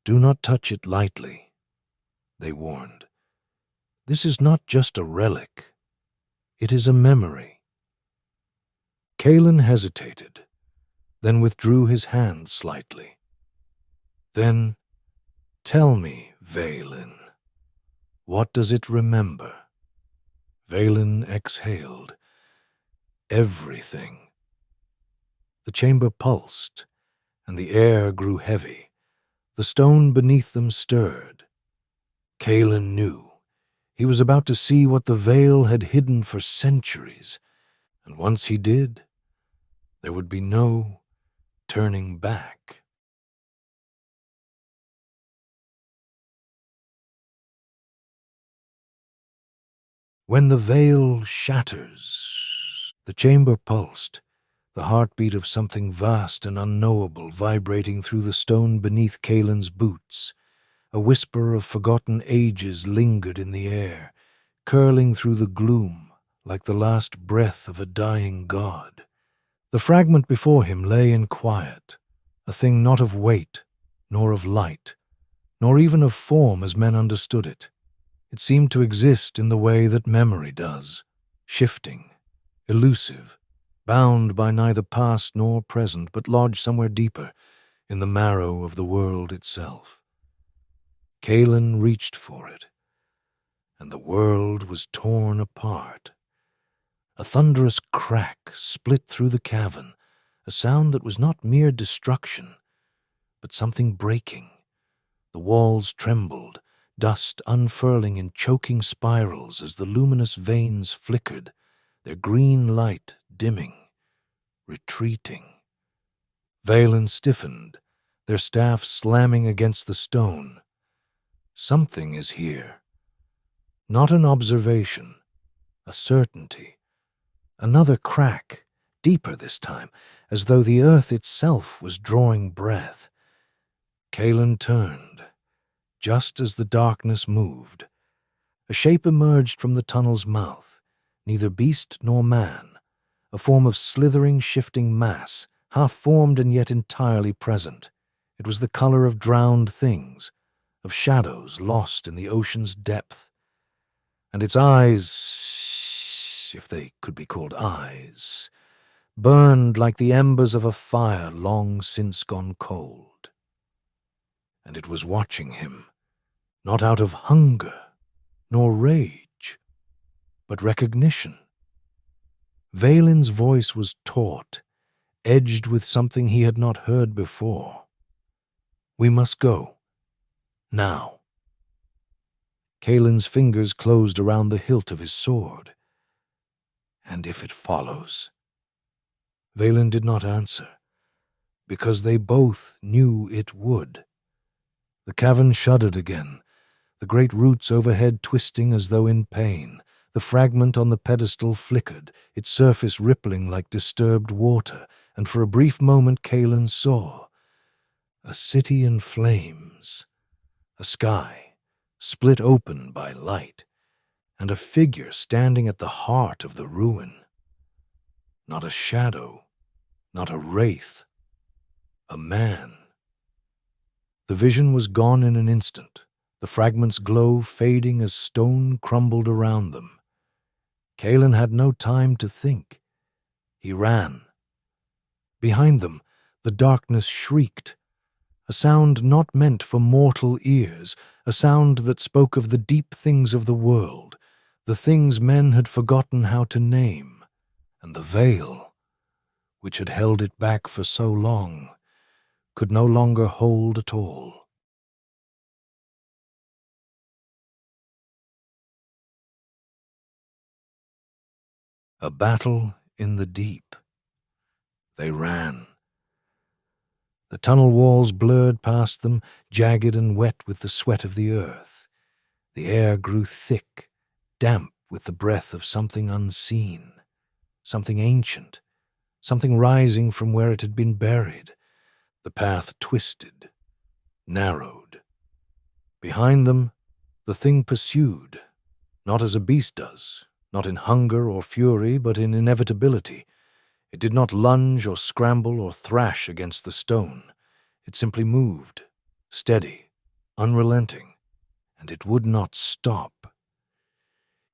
"Do not touch it lightly," they warned. "This is not just a relic. It is a memory." Kaelen hesitated, then withdrew his hand slightly. "Then tell me, Valen, what does it remember?" Valen exhaled. "Everything." The chamber pulsed, and the air grew heavy. The stone beneath them stirred. Kaelen knew. He was about to see what the veil had hidden for centuries, and once he did, there would be no turning back. When the veil shatters, the chamber pulsed, the heartbeat of something vast and unknowable vibrating through the stone beneath Kaelen's boots. A whisper of forgotten ages lingered in the air, curling through the gloom like the last breath of a dying god. The fragment before him lay in quiet, a thing not of weight, nor of light, nor even of form as men understood it. It seemed to exist in the way that memory does, shifting, elusive, bound by neither past nor present, but lodged somewhere deeper, in the marrow of the world itself. Kaelen reached for it, and the world was torn apart. A thunderous crack split through the cavern, a sound that was not mere destruction, but something breaking. The walls trembled, dust unfurling in choking spirals as the luminous veins flickered, their green light dimming, retreating. Valen stiffened, their staffs slamming against the stone. Something is here. Not an observation, a certainty. Another crack, deeper this time, as though the earth itself was drawing breath. Kaelen turned. Just as the darkness moved, a shape emerged from the tunnel's mouth, neither beast nor man, a form of slithering, shifting mass, half-formed and yet entirely present. It was the color of drowned things, of shadows lost in the ocean's depth. And its eyes, if they could be called eyes, burned like the embers of a fire long since gone cold. And it was watching him, not out of hunger nor rage, but recognition. Valen's voice was taut, edged with something he had not heard before. "We must go. Now." Kaelen's fingers closed around the hilt of his sword. "And if it follows?" Valen did not answer, because they both knew it would. The cavern shuddered again, the great roots overhead twisting as though in pain. The fragment on the pedestal flickered, its surface rippling like disturbed water, and for a brief moment Kaelen saw a city in flames, a sky split open by light, and a figure standing at the heart of the ruin. Not a shadow, not a wraith, a man. The vision was gone in an instant, the fragment's glow fading as stone crumbled around them. Kaelen had no time to think. He ran. Behind them, the darkness shrieked, a sound not meant for mortal ears, a sound that spoke of the deep things of the world, the things men had forgotten how to name, and the veil, which had held it back for so long, could no longer hold at all. A battle in the deep. They ran. The tunnel walls blurred past them, jagged and wet with the sweat of the earth. The air grew thick, damp with the breath of something unseen, something ancient, something rising from where it had been buried. The path twisted, narrowed. Behind them, the thing pursued, not as a beast does, not in hunger or fury, but in inevitability. It did not lunge or scramble or thrash against the stone. It simply moved, steady, unrelenting, and it would not stop.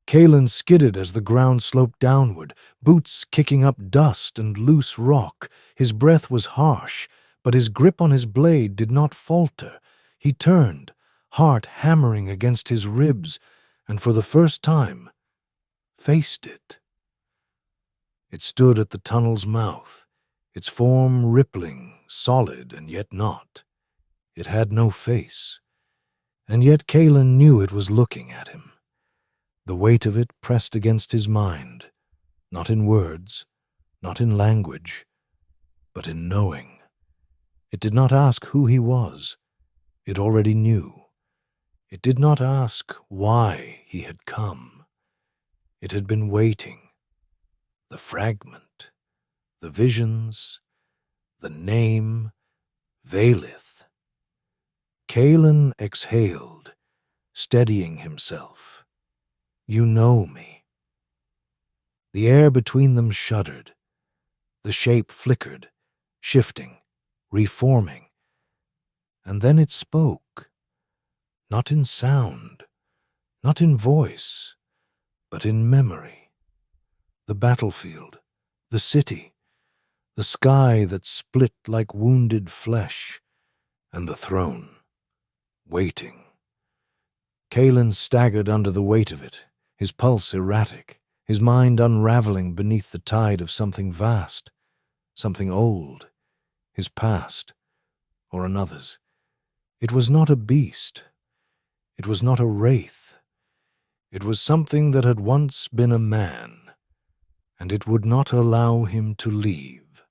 Kaelen skidded as the ground sloped downward, boots kicking up dust and loose rock. His breath was harsh, but his grip on his blade did not falter. He turned, heart hammering against his ribs, and for the first time, faced it. It stood at the tunnel's mouth, its form rippling, solid and yet not. It had no face, and yet Kaelen knew it was looking at him. The weight of it pressed against his mind, not in words, not in language, but in knowing. It did not ask who he was. It already knew. It did not ask why he had come. It had been waiting. The fragment, the visions, the name, Valith. Kaelen exhaled, steadying himself. You know me. The air between them shuddered. The shape flickered, shifting, reforming. And then it spoke, not in sound, not in voice, but in memory. The battlefield, the city, the sky that split like wounded flesh, and the throne, waiting. Kaelen staggered under the weight of it, his pulse erratic, his mind unraveling beneath the tide of something vast, something old, his past, or another's. It was not a beast. It was not a wraith. It was something that had once been a man, and it would not allow him to leave.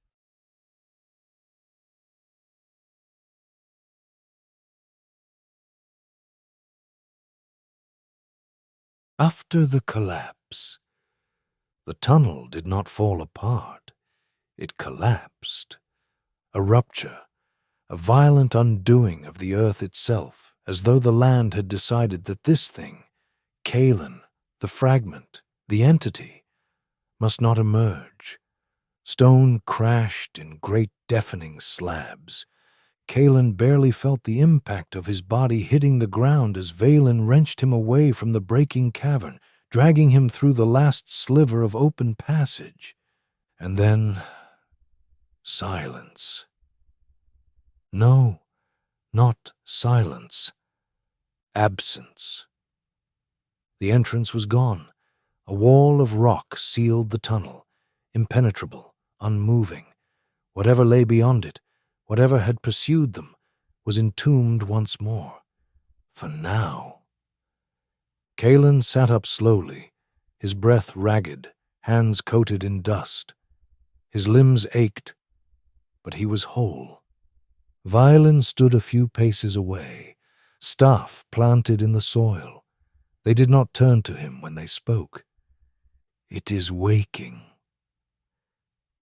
After the collapse, the tunnel did not fall apart. It collapsed. A rupture, a violent undoing of the earth itself, as though the land had decided that this thing, Kaelen, the fragment, the entity, must not emerge. Stone crashed in great deafening slabs. Kaelen barely felt the impact of his body hitting the ground as Valen wrenched him away from the breaking cavern, dragging him through the last sliver of open passage. And then, silence. No, not silence. Absence. The entrance was gone. A wall of rock sealed the tunnel, impenetrable, unmoving. Whatever lay beyond it, whatever had pursued them, was entombed once more. For now. Kaelen sat up slowly, his breath ragged, hands coated in dust. His limbs ached, but he was whole. Violin stood a few paces away, staff planted in the soil. They did not turn to him when they spoke. It is waking.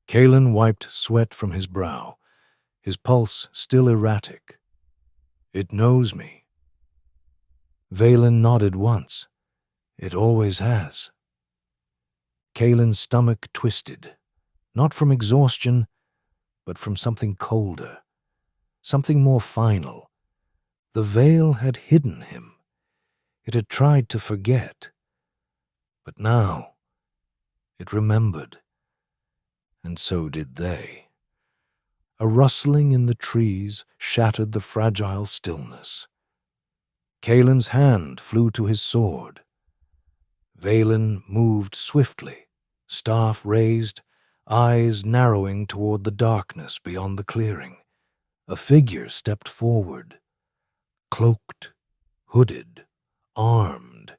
Kaelen wiped sweat from his brow, his pulse still erratic. It knows me. Valen nodded once. It always has. Kaelen's stomach twisted, not from exhaustion, but from something colder, something more final. The veil had hidden him. It had tried to forget. But now, It remembered, and so did they. A rustling in the trees shattered the fragile stillness. Kaelin's hand flew to his sword. Valen moved swiftly, staff raised, eyes narrowing toward the darkness beyond the clearing. A figure stepped forward, cloaked, hooded, armed.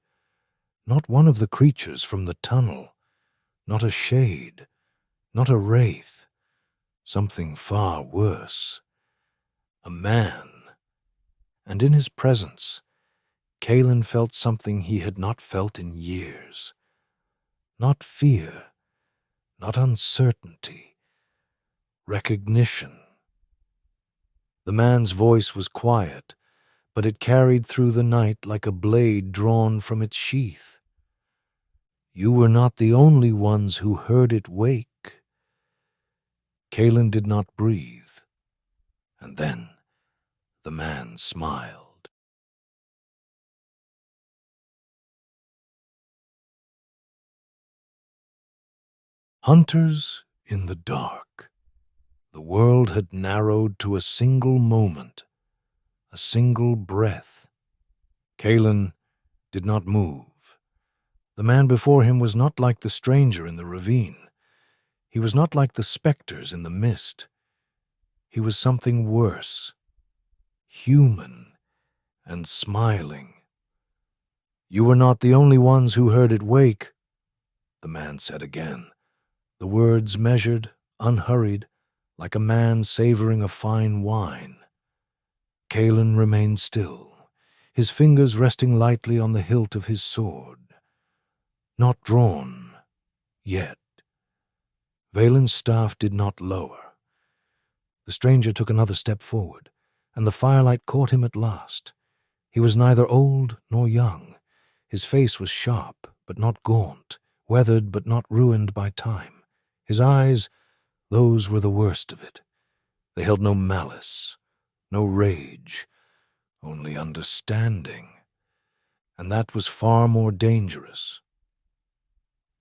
Not one of the creatures from the tunnel, not a shade, not a wraith. Something far worse. A man. And in his presence, Kaelen felt something he had not felt in years. Not fear, not uncertainty, recognition. The man's voice was quiet, but it carried through the night like a blade drawn from its sheath. You were not the only ones who heard it wake. Kaelen did not breathe, and then the man smiled. Hunters in the dark. The world had narrowed to a single moment, a single breath. Kaelen did not move. The man before him was not like the stranger in the ravine. He was not like the specters in the mist. He was something worse, human and smiling. You were not the only ones who heard it wake, the man said again, the words measured, unhurried, like a man savoring a fine wine. Kaelen remained still, his fingers resting lightly on the hilt of his sword. Not drawn, yet. Valen's staff did not lower. The stranger took another step forward, and the firelight caught him at last. He was neither old nor young. His face was sharp, but not gaunt, weathered but not ruined by time. His eyes, those were the worst of it. They held no malice, no rage, only understanding. And that was far more dangerous.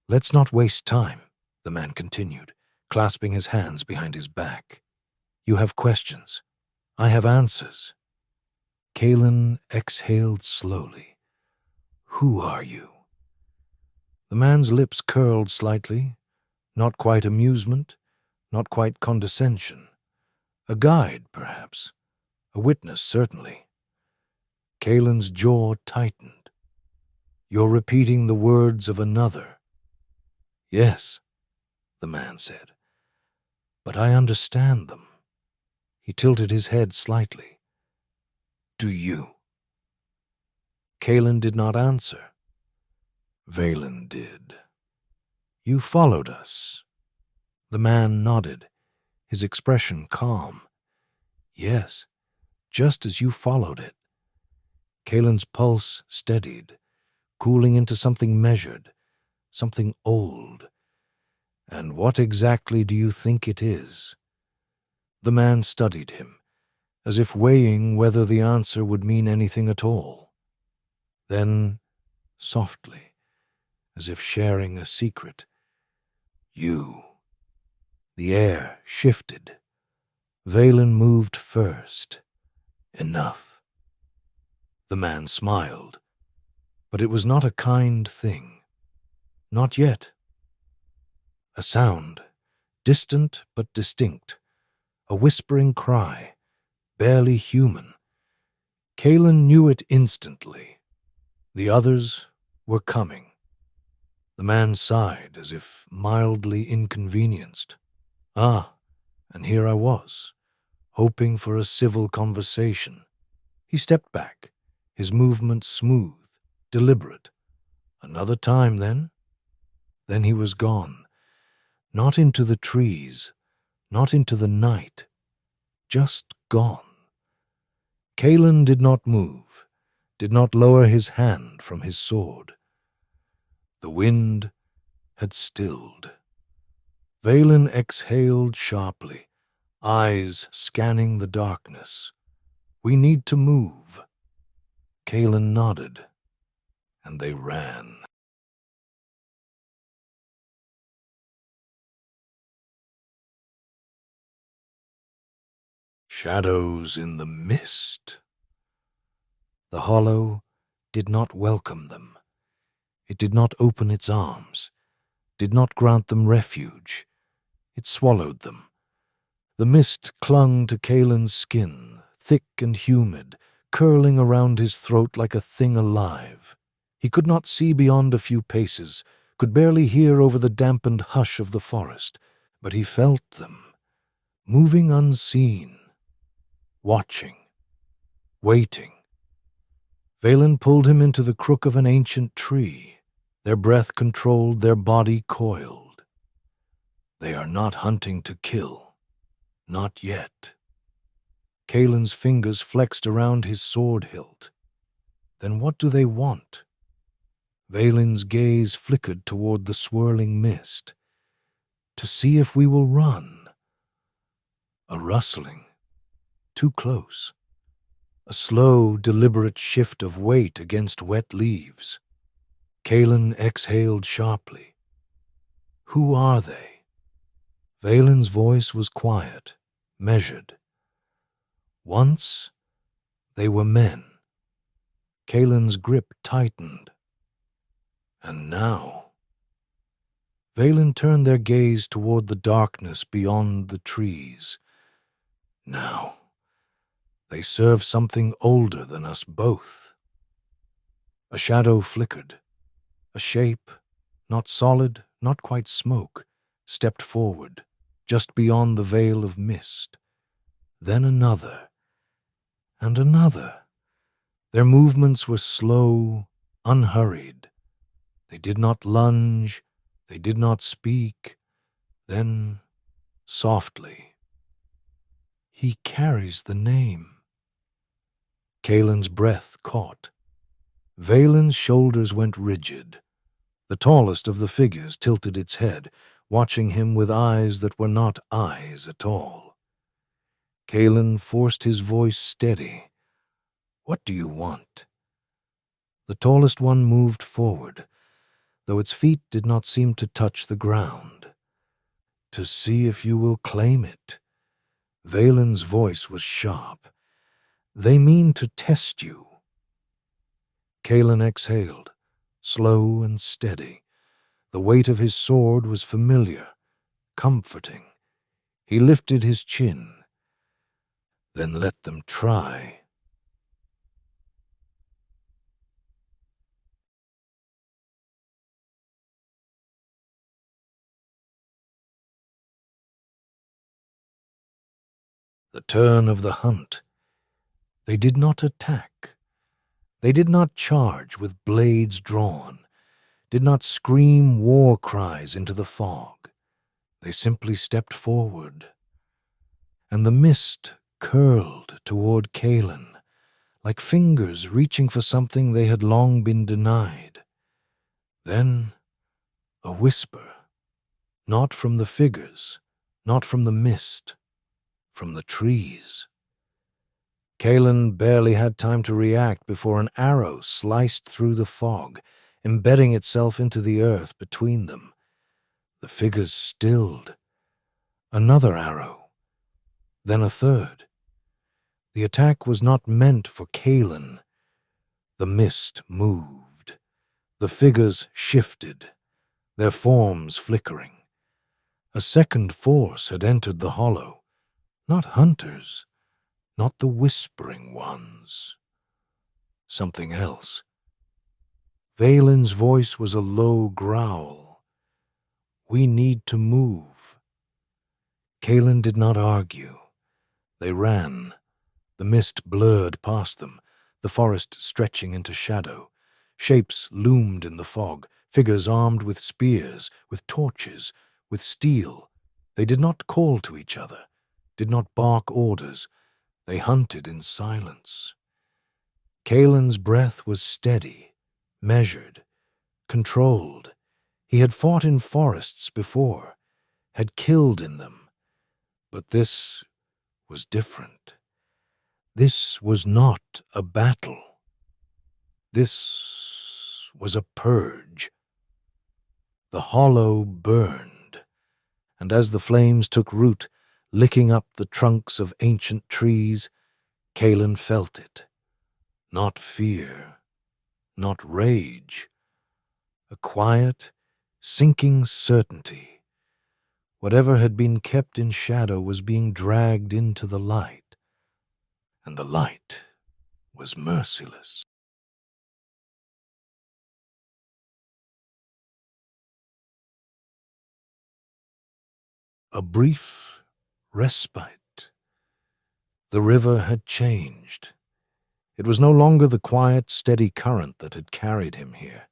Let's not waste time, the man continued, clasping his hands behind his back. You have questions. I have answers. Kaelen exhaled slowly. Who are you? The man's lips curled slightly, not quite amusement, not quite condescension. A guide, perhaps. A witness, certainly. Kaelen's jaw tightened. You're repeating the words of another. Yes, the man said, but I understand them. He tilted his head slightly. Do you? Kaelen did not answer. Valen did. You followed us. The man nodded, his expression calm. Yes, just as you followed it. Kaelen's pulse steadied, cooling into something measured, something old. And what exactly do you think it is? The man studied him, as if weighing whether the answer would mean anything at all. Then, softly, as if sharing a secret, you. The air shifted. Valen moved first. Enough. The man smiled, but it was not a kind thing. Not yet. A sound, distant but distinct, a whispering cry, barely human. Kaelen knew it instantly. The others were coming. The man sighed as if mildly inconvenienced. Ah, and here I was, hoping for a civil conversation. He stepped back, his movements smooth, deliberate. Another time, then? Then he was gone. Not into the trees, not into the night. Just gone. Kaelen did not move, did not lower his hand from his sword. The wind had stilled. Valen exhaled sharply, eyes scanning the darkness. We need to move. Kaelen nodded, and they ran. Shadows in the mist. The hollow did not welcome them. It did not open its arms, did not grant them refuge. It swallowed them. The mist clung to Kaelen's skin, thick and humid, curling around his throat like a thing alive. He could not see beyond a few paces, could barely hear over the dampened hush of the forest, but he felt them, moving unseen, watching, waiting. Valen pulled him into the crook of an ancient tree. Their breath controlled, their body coiled. They are not hunting to kill. Not yet. Kaelen's fingers flexed around his sword hilt. Then what do they want? Valen's gaze flickered toward the swirling mist. To see if we will run. A rustling. Too close. A slow, deliberate shift of weight against wet leaves. Kaelen exhaled sharply. Who are they? Valen's voice was quiet, measured. Once, they were men. Kaelen's grip tightened. And now... Valen turned their gaze toward the darkness beyond the trees. Now, they serve something older than us both. A shadow flickered. A shape, not solid, not quite smoke, stepped forward, just beyond the veil of mist. Then another, and another. Their movements were slow, unhurried. They did not lunge, they did not speak. Then, softly, he carries the name. Kaelen's breath caught. Valen's shoulders went rigid. The tallest of the figures tilted its head, watching him with eyes that were not eyes at all. Kaelen forced his voice steady. What do you want? The tallest one moved forward, though its feet did not seem to touch the ground. To see if you will claim it. Valen's voice was sharp. They mean to test you. Kaelen exhaled, slow and steady. The weight of his sword was familiar, comforting. He lifted his chin. Then let them try. The turn of the hunt. They did not attack. They did not charge with blades drawn, did not scream war cries into the fog. They simply stepped forward. And the mist curled toward Kaelen, like fingers reaching for something they had long been denied. Then a whisper, not from the figures, not from the mist, from the trees. Kaelen barely had time to react before an arrow sliced through the fog, embedding itself into the earth between them. The figures stilled. Another arrow. Then a third. The attack was not meant for Kaelen. The mist moved. The figures shifted, their forms flickering. A second force had entered the hollow. Not hunters, not the whispering ones. Something else. Valen's voice was a low growl. We need to move. Kaelen did not argue. They ran. The mist blurred past them, the forest stretching into shadow. Shapes loomed in the fog, figures armed with spears, with torches, with steel. They did not call to each other, did not bark orders. They hunted in silence. Kaelen's breath was steady, measured, controlled. He had fought in forests before, had killed in them. But this was different. This was not a battle. This was a purge. The hollow burned, and as the flames took root, licking up the trunks of ancient trees. Kaelen felt it. Not fear, not rage. A quiet, sinking certainty. Whatever had been kept in shadow was being dragged into the light, and the light was merciless. A brief respite. The river had changed. It was no longer the quiet, steady current that had carried him here.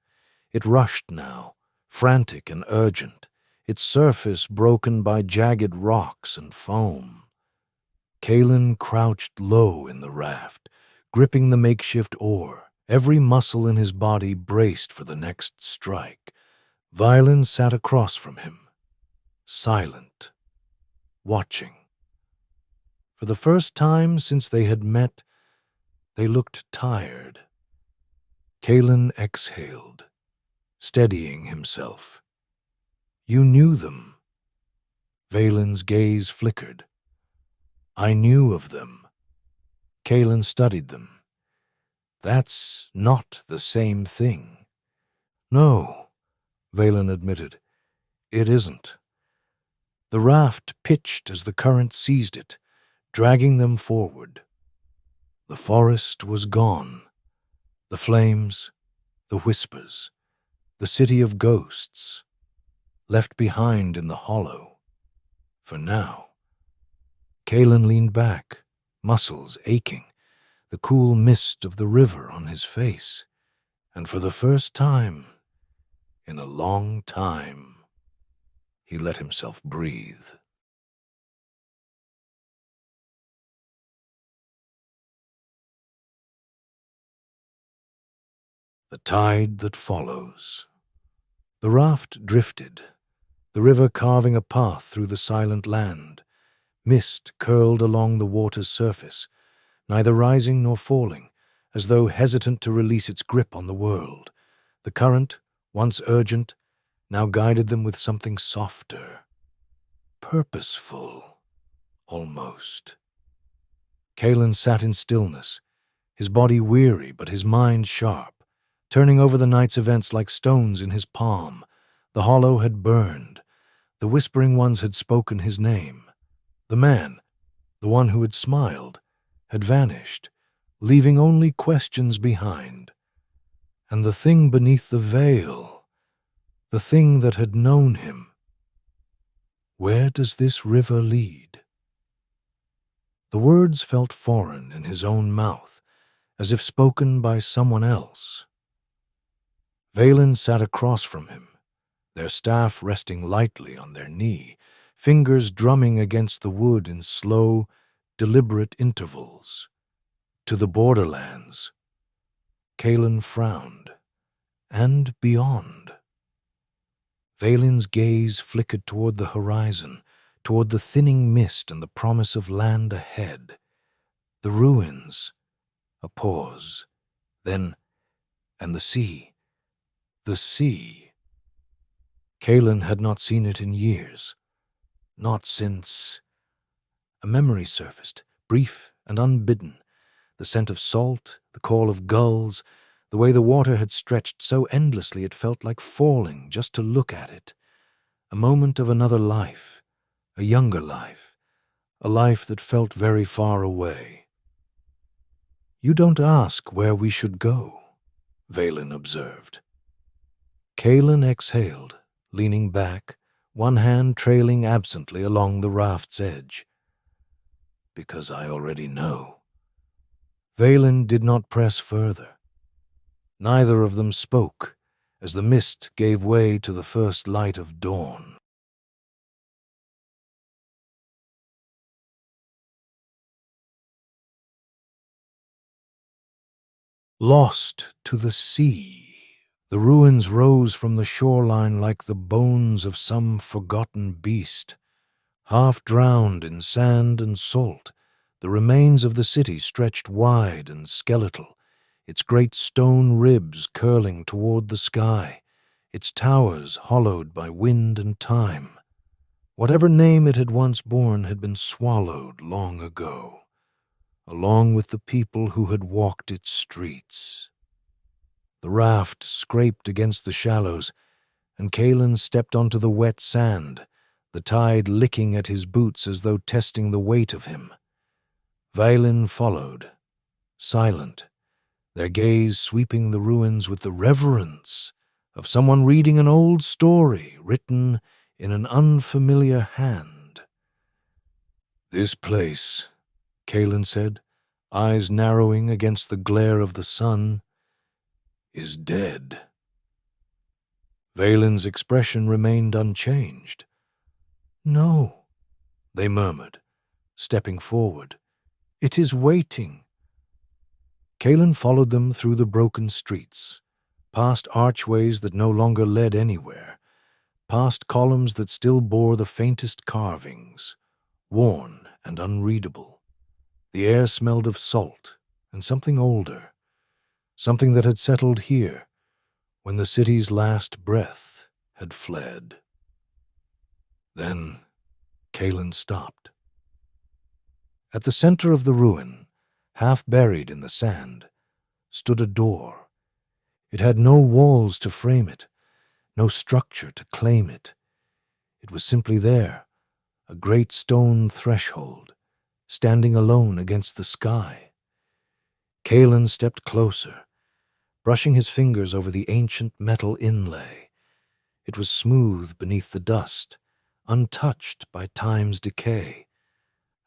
It rushed now, frantic and urgent, its surface broken by jagged rocks and foam. Kaelen crouched low in the raft, gripping the makeshift oar, every muscle in his body braced for the next strike. Violin sat across from him, silent, watching. For the first time since they had met, they looked tired. Kaelen exhaled, steadying himself. "You knew them." Valen's gaze flickered. "I knew of them." Kaelen studied them. "That's not the same thing." "No," Valen admitted. "It isn't." The raft pitched as the current seized it, dragging them forward. The forest was gone. The flames, the whispers, the city of ghosts, left behind in the hollow. For now. Kaelen leaned back, muscles aching, the cool mist of the river on his face, and for the first time, in a long time, he let himself breathe. The tide that follows. The raft drifted, the river carving a path through the silent land. Mist curled along the water's surface, neither rising nor falling, as though hesitant to release its grip on the world. The current, once urgent, now guided them with something softer, purposeful, almost. Kaelen sat in stillness, his body weary but his mind sharp, turning over the night's events like stones in his palm. The hollow had burned. The whispering ones had spoken his name. The man, the one who had smiled, had vanished, leaving only questions behind. And the thing beneath the veil, the thing that had known him, where does this river lead? The words felt foreign in his own mouth, as if spoken by someone else. Valen sat across from him, their staff resting lightly on their knee, fingers drumming against the wood in slow, deliberate intervals. To the borderlands. Kaelen frowned, and beyond. Valen's gaze flickered toward the horizon, toward the thinning mist and the promise of land ahead. The ruins. A pause. Then, and the sea. The sea. Kaelen had not seen it in years. Not since. A memory surfaced, brief and unbidden. The scent of salt, the call of gulls, the way the water had stretched so endlessly it felt like falling just to look at it. A moment of another life, a younger life, a life that felt very far away. "You don't ask where we should go," Valen observed. Kaelen exhaled, leaning back, one hand trailing absently along the raft's edge. "Because I already know." Valen did not press further. Neither of them spoke as the mist gave way to the first light of dawn. Lost to the sea. The ruins rose from the shoreline like the bones of some forgotten beast. Half drowned in sand and salt, the remains of the city stretched wide and skeletal, its great stone ribs curling toward the sky, its towers hollowed by wind and time. Whatever name it had once borne had been swallowed long ago, along with the people who had walked its streets. The raft scraped against the shallows, and Kaelen stepped onto the wet sand, the tide licking at his boots as though testing the weight of him. Vailin followed, silent, their gaze sweeping the ruins with the reverence of someone reading an old story written in an unfamiliar hand. "This place," Kaelen said, eyes narrowing against the glare of the sun, "is dead." Valen's expression remained unchanged. "No," they murmured, stepping forward. "It is waiting." Kaelen followed them through the broken streets, past archways that no longer led anywhere, past columns that still bore the faintest carvings, worn and unreadable. The air smelled of salt and something older, something that had settled here when the city's last breath had fled. Then Kaelen stopped. At the center of the ruin, half buried in the sand, stood a door. It had no walls to frame it, no structure to claim it. It was simply there, a great stone threshold, standing alone against the sky. Kaelen stepped closer, brushing his fingers over the ancient metal inlay. It was smooth beneath the dust, untouched by time's decay.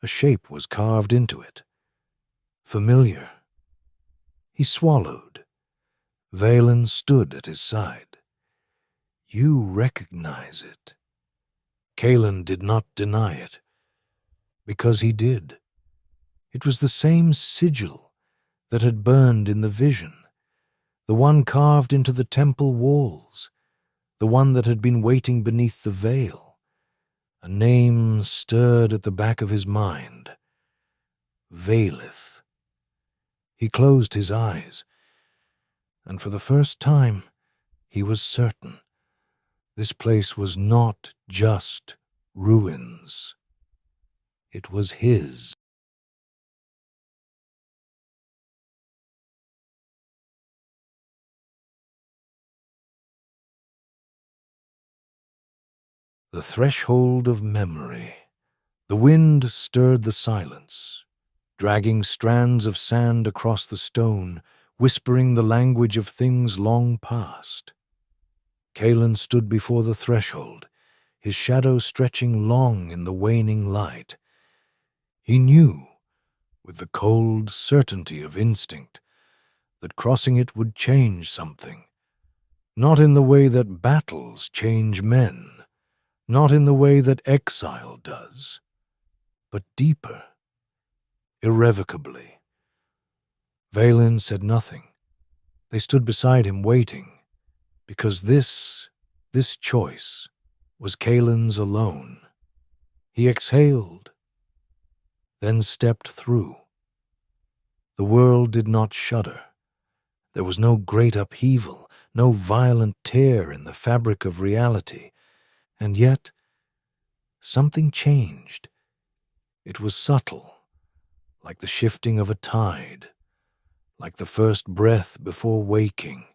A shape was carved into it. Familiar. He swallowed. Vaelen stood at his side. "You recognize it." Kaelen did not deny it, because he did. It was the same sigil that had burned in the vision, the one carved into the temple walls, the one that had been waiting beneath the veil. A name stirred at the back of his mind. Vaelith. He closed his eyes, and for the first time he was certain this place was not just ruins. It was his. The threshold of memory. The wind stirred the silence, dragging strands of sand across the stone, whispering the language of things long past. Kaelen stood before the threshold, his shadow stretching long in the waning light. He knew, with the cold certainty of instinct, that crossing it would change something. Not in the way that battles change men, not in the way that exile does, but deeper, irrevocably. Vaelen said nothing. They stood beside him waiting, because this choice was Kaelen's alone. He exhaled, then stepped through. The world did not shudder. There was no great upheaval, no violent tear in the fabric of reality, and yet something changed. It was subtle, like the shifting of a tide, like the first breath before waking.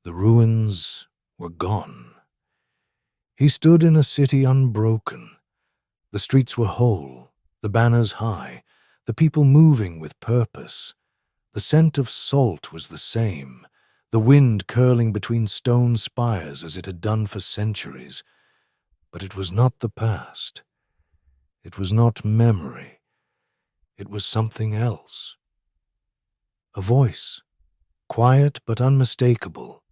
The ruins were gone. He stood in a city unbroken. The streets were whole, the banners high, the people moving with purpose. The scent of salt was the same, the wind curling between stone spires as it had done for centuries. But it was not the past. It was not memory. It was something else. A voice, quiet but unmistakable,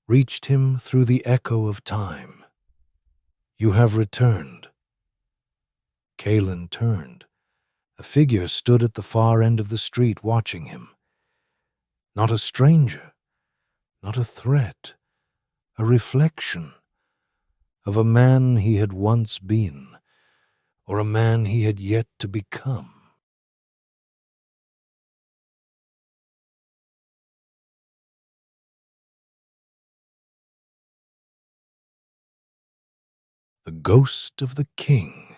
reached him through the echo of time. "You have returned." Kaelen turned. A figure stood at the far end of the street watching him. Not a stranger, not a threat, a reflection of a man he had once been, or a man he had yet to become. The ghost of the king.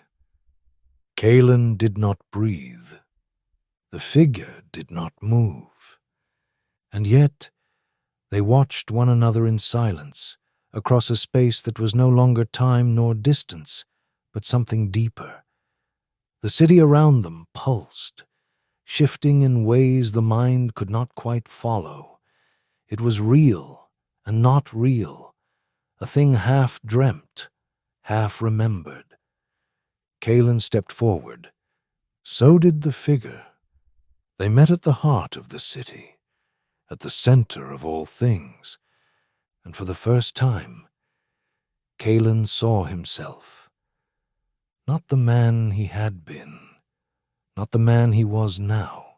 Kaelen did not breathe. The figure did not move. And yet they watched one another in silence, across a space that was no longer time nor distance, but something deeper. The city around them pulsed, shifting in ways the mind could not quite follow. It was real and not real, a thing half dreamt, half remembered. Kaelen stepped forward. So did the figure. They met at the heart of the city, at the center of all things, and for the first time, Kaelen saw himself. Not the man he had been, not the man he was now,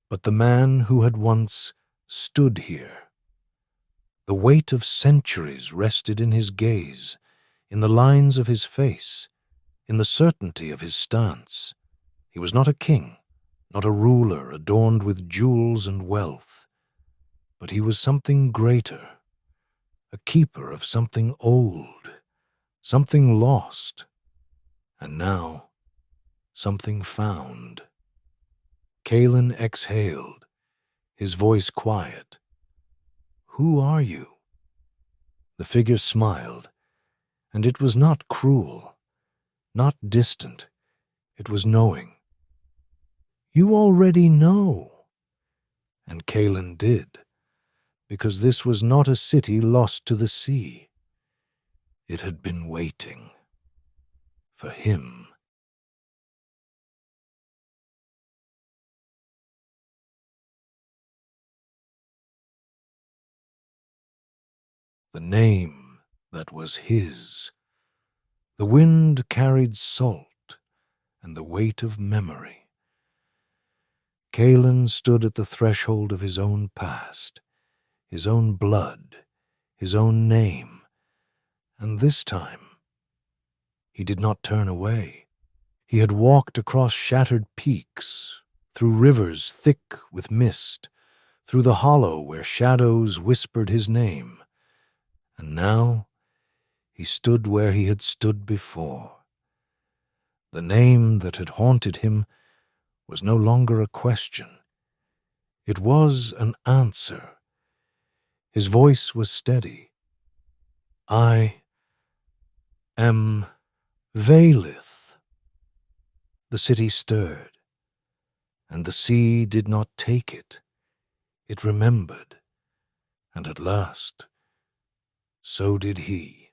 but the man who had once stood here. The weight of centuries rested in his gaze, in the lines of his face, in the certainty of his stance. He was not a king, not a ruler adorned with jewels and wealth, but he was something greater, a keeper of something old, something lost, and now something found. Kaelen exhaled, his voice quiet. "Who are you?" The figure smiled, and it was not cruel, not distant. It was knowing. "You already know." And Kaelen did, because this was not a city lost to the sea. It had been waiting for him. The name that was his. The wind carried salt and the weight of memory. Kaelen stood at the threshold of his own past, his own blood, his own name, and this time he did not turn away. He had walked across shattered peaks, through rivers thick with mist, through the hollow where shadows whispered his name, and now he stood where he had stood before. The name that had haunted him was no longer a question. It was an answer. His voice was steady. "I am Vaelith." The city stirred, and the sea did not take it. It remembered, and at last, so did he.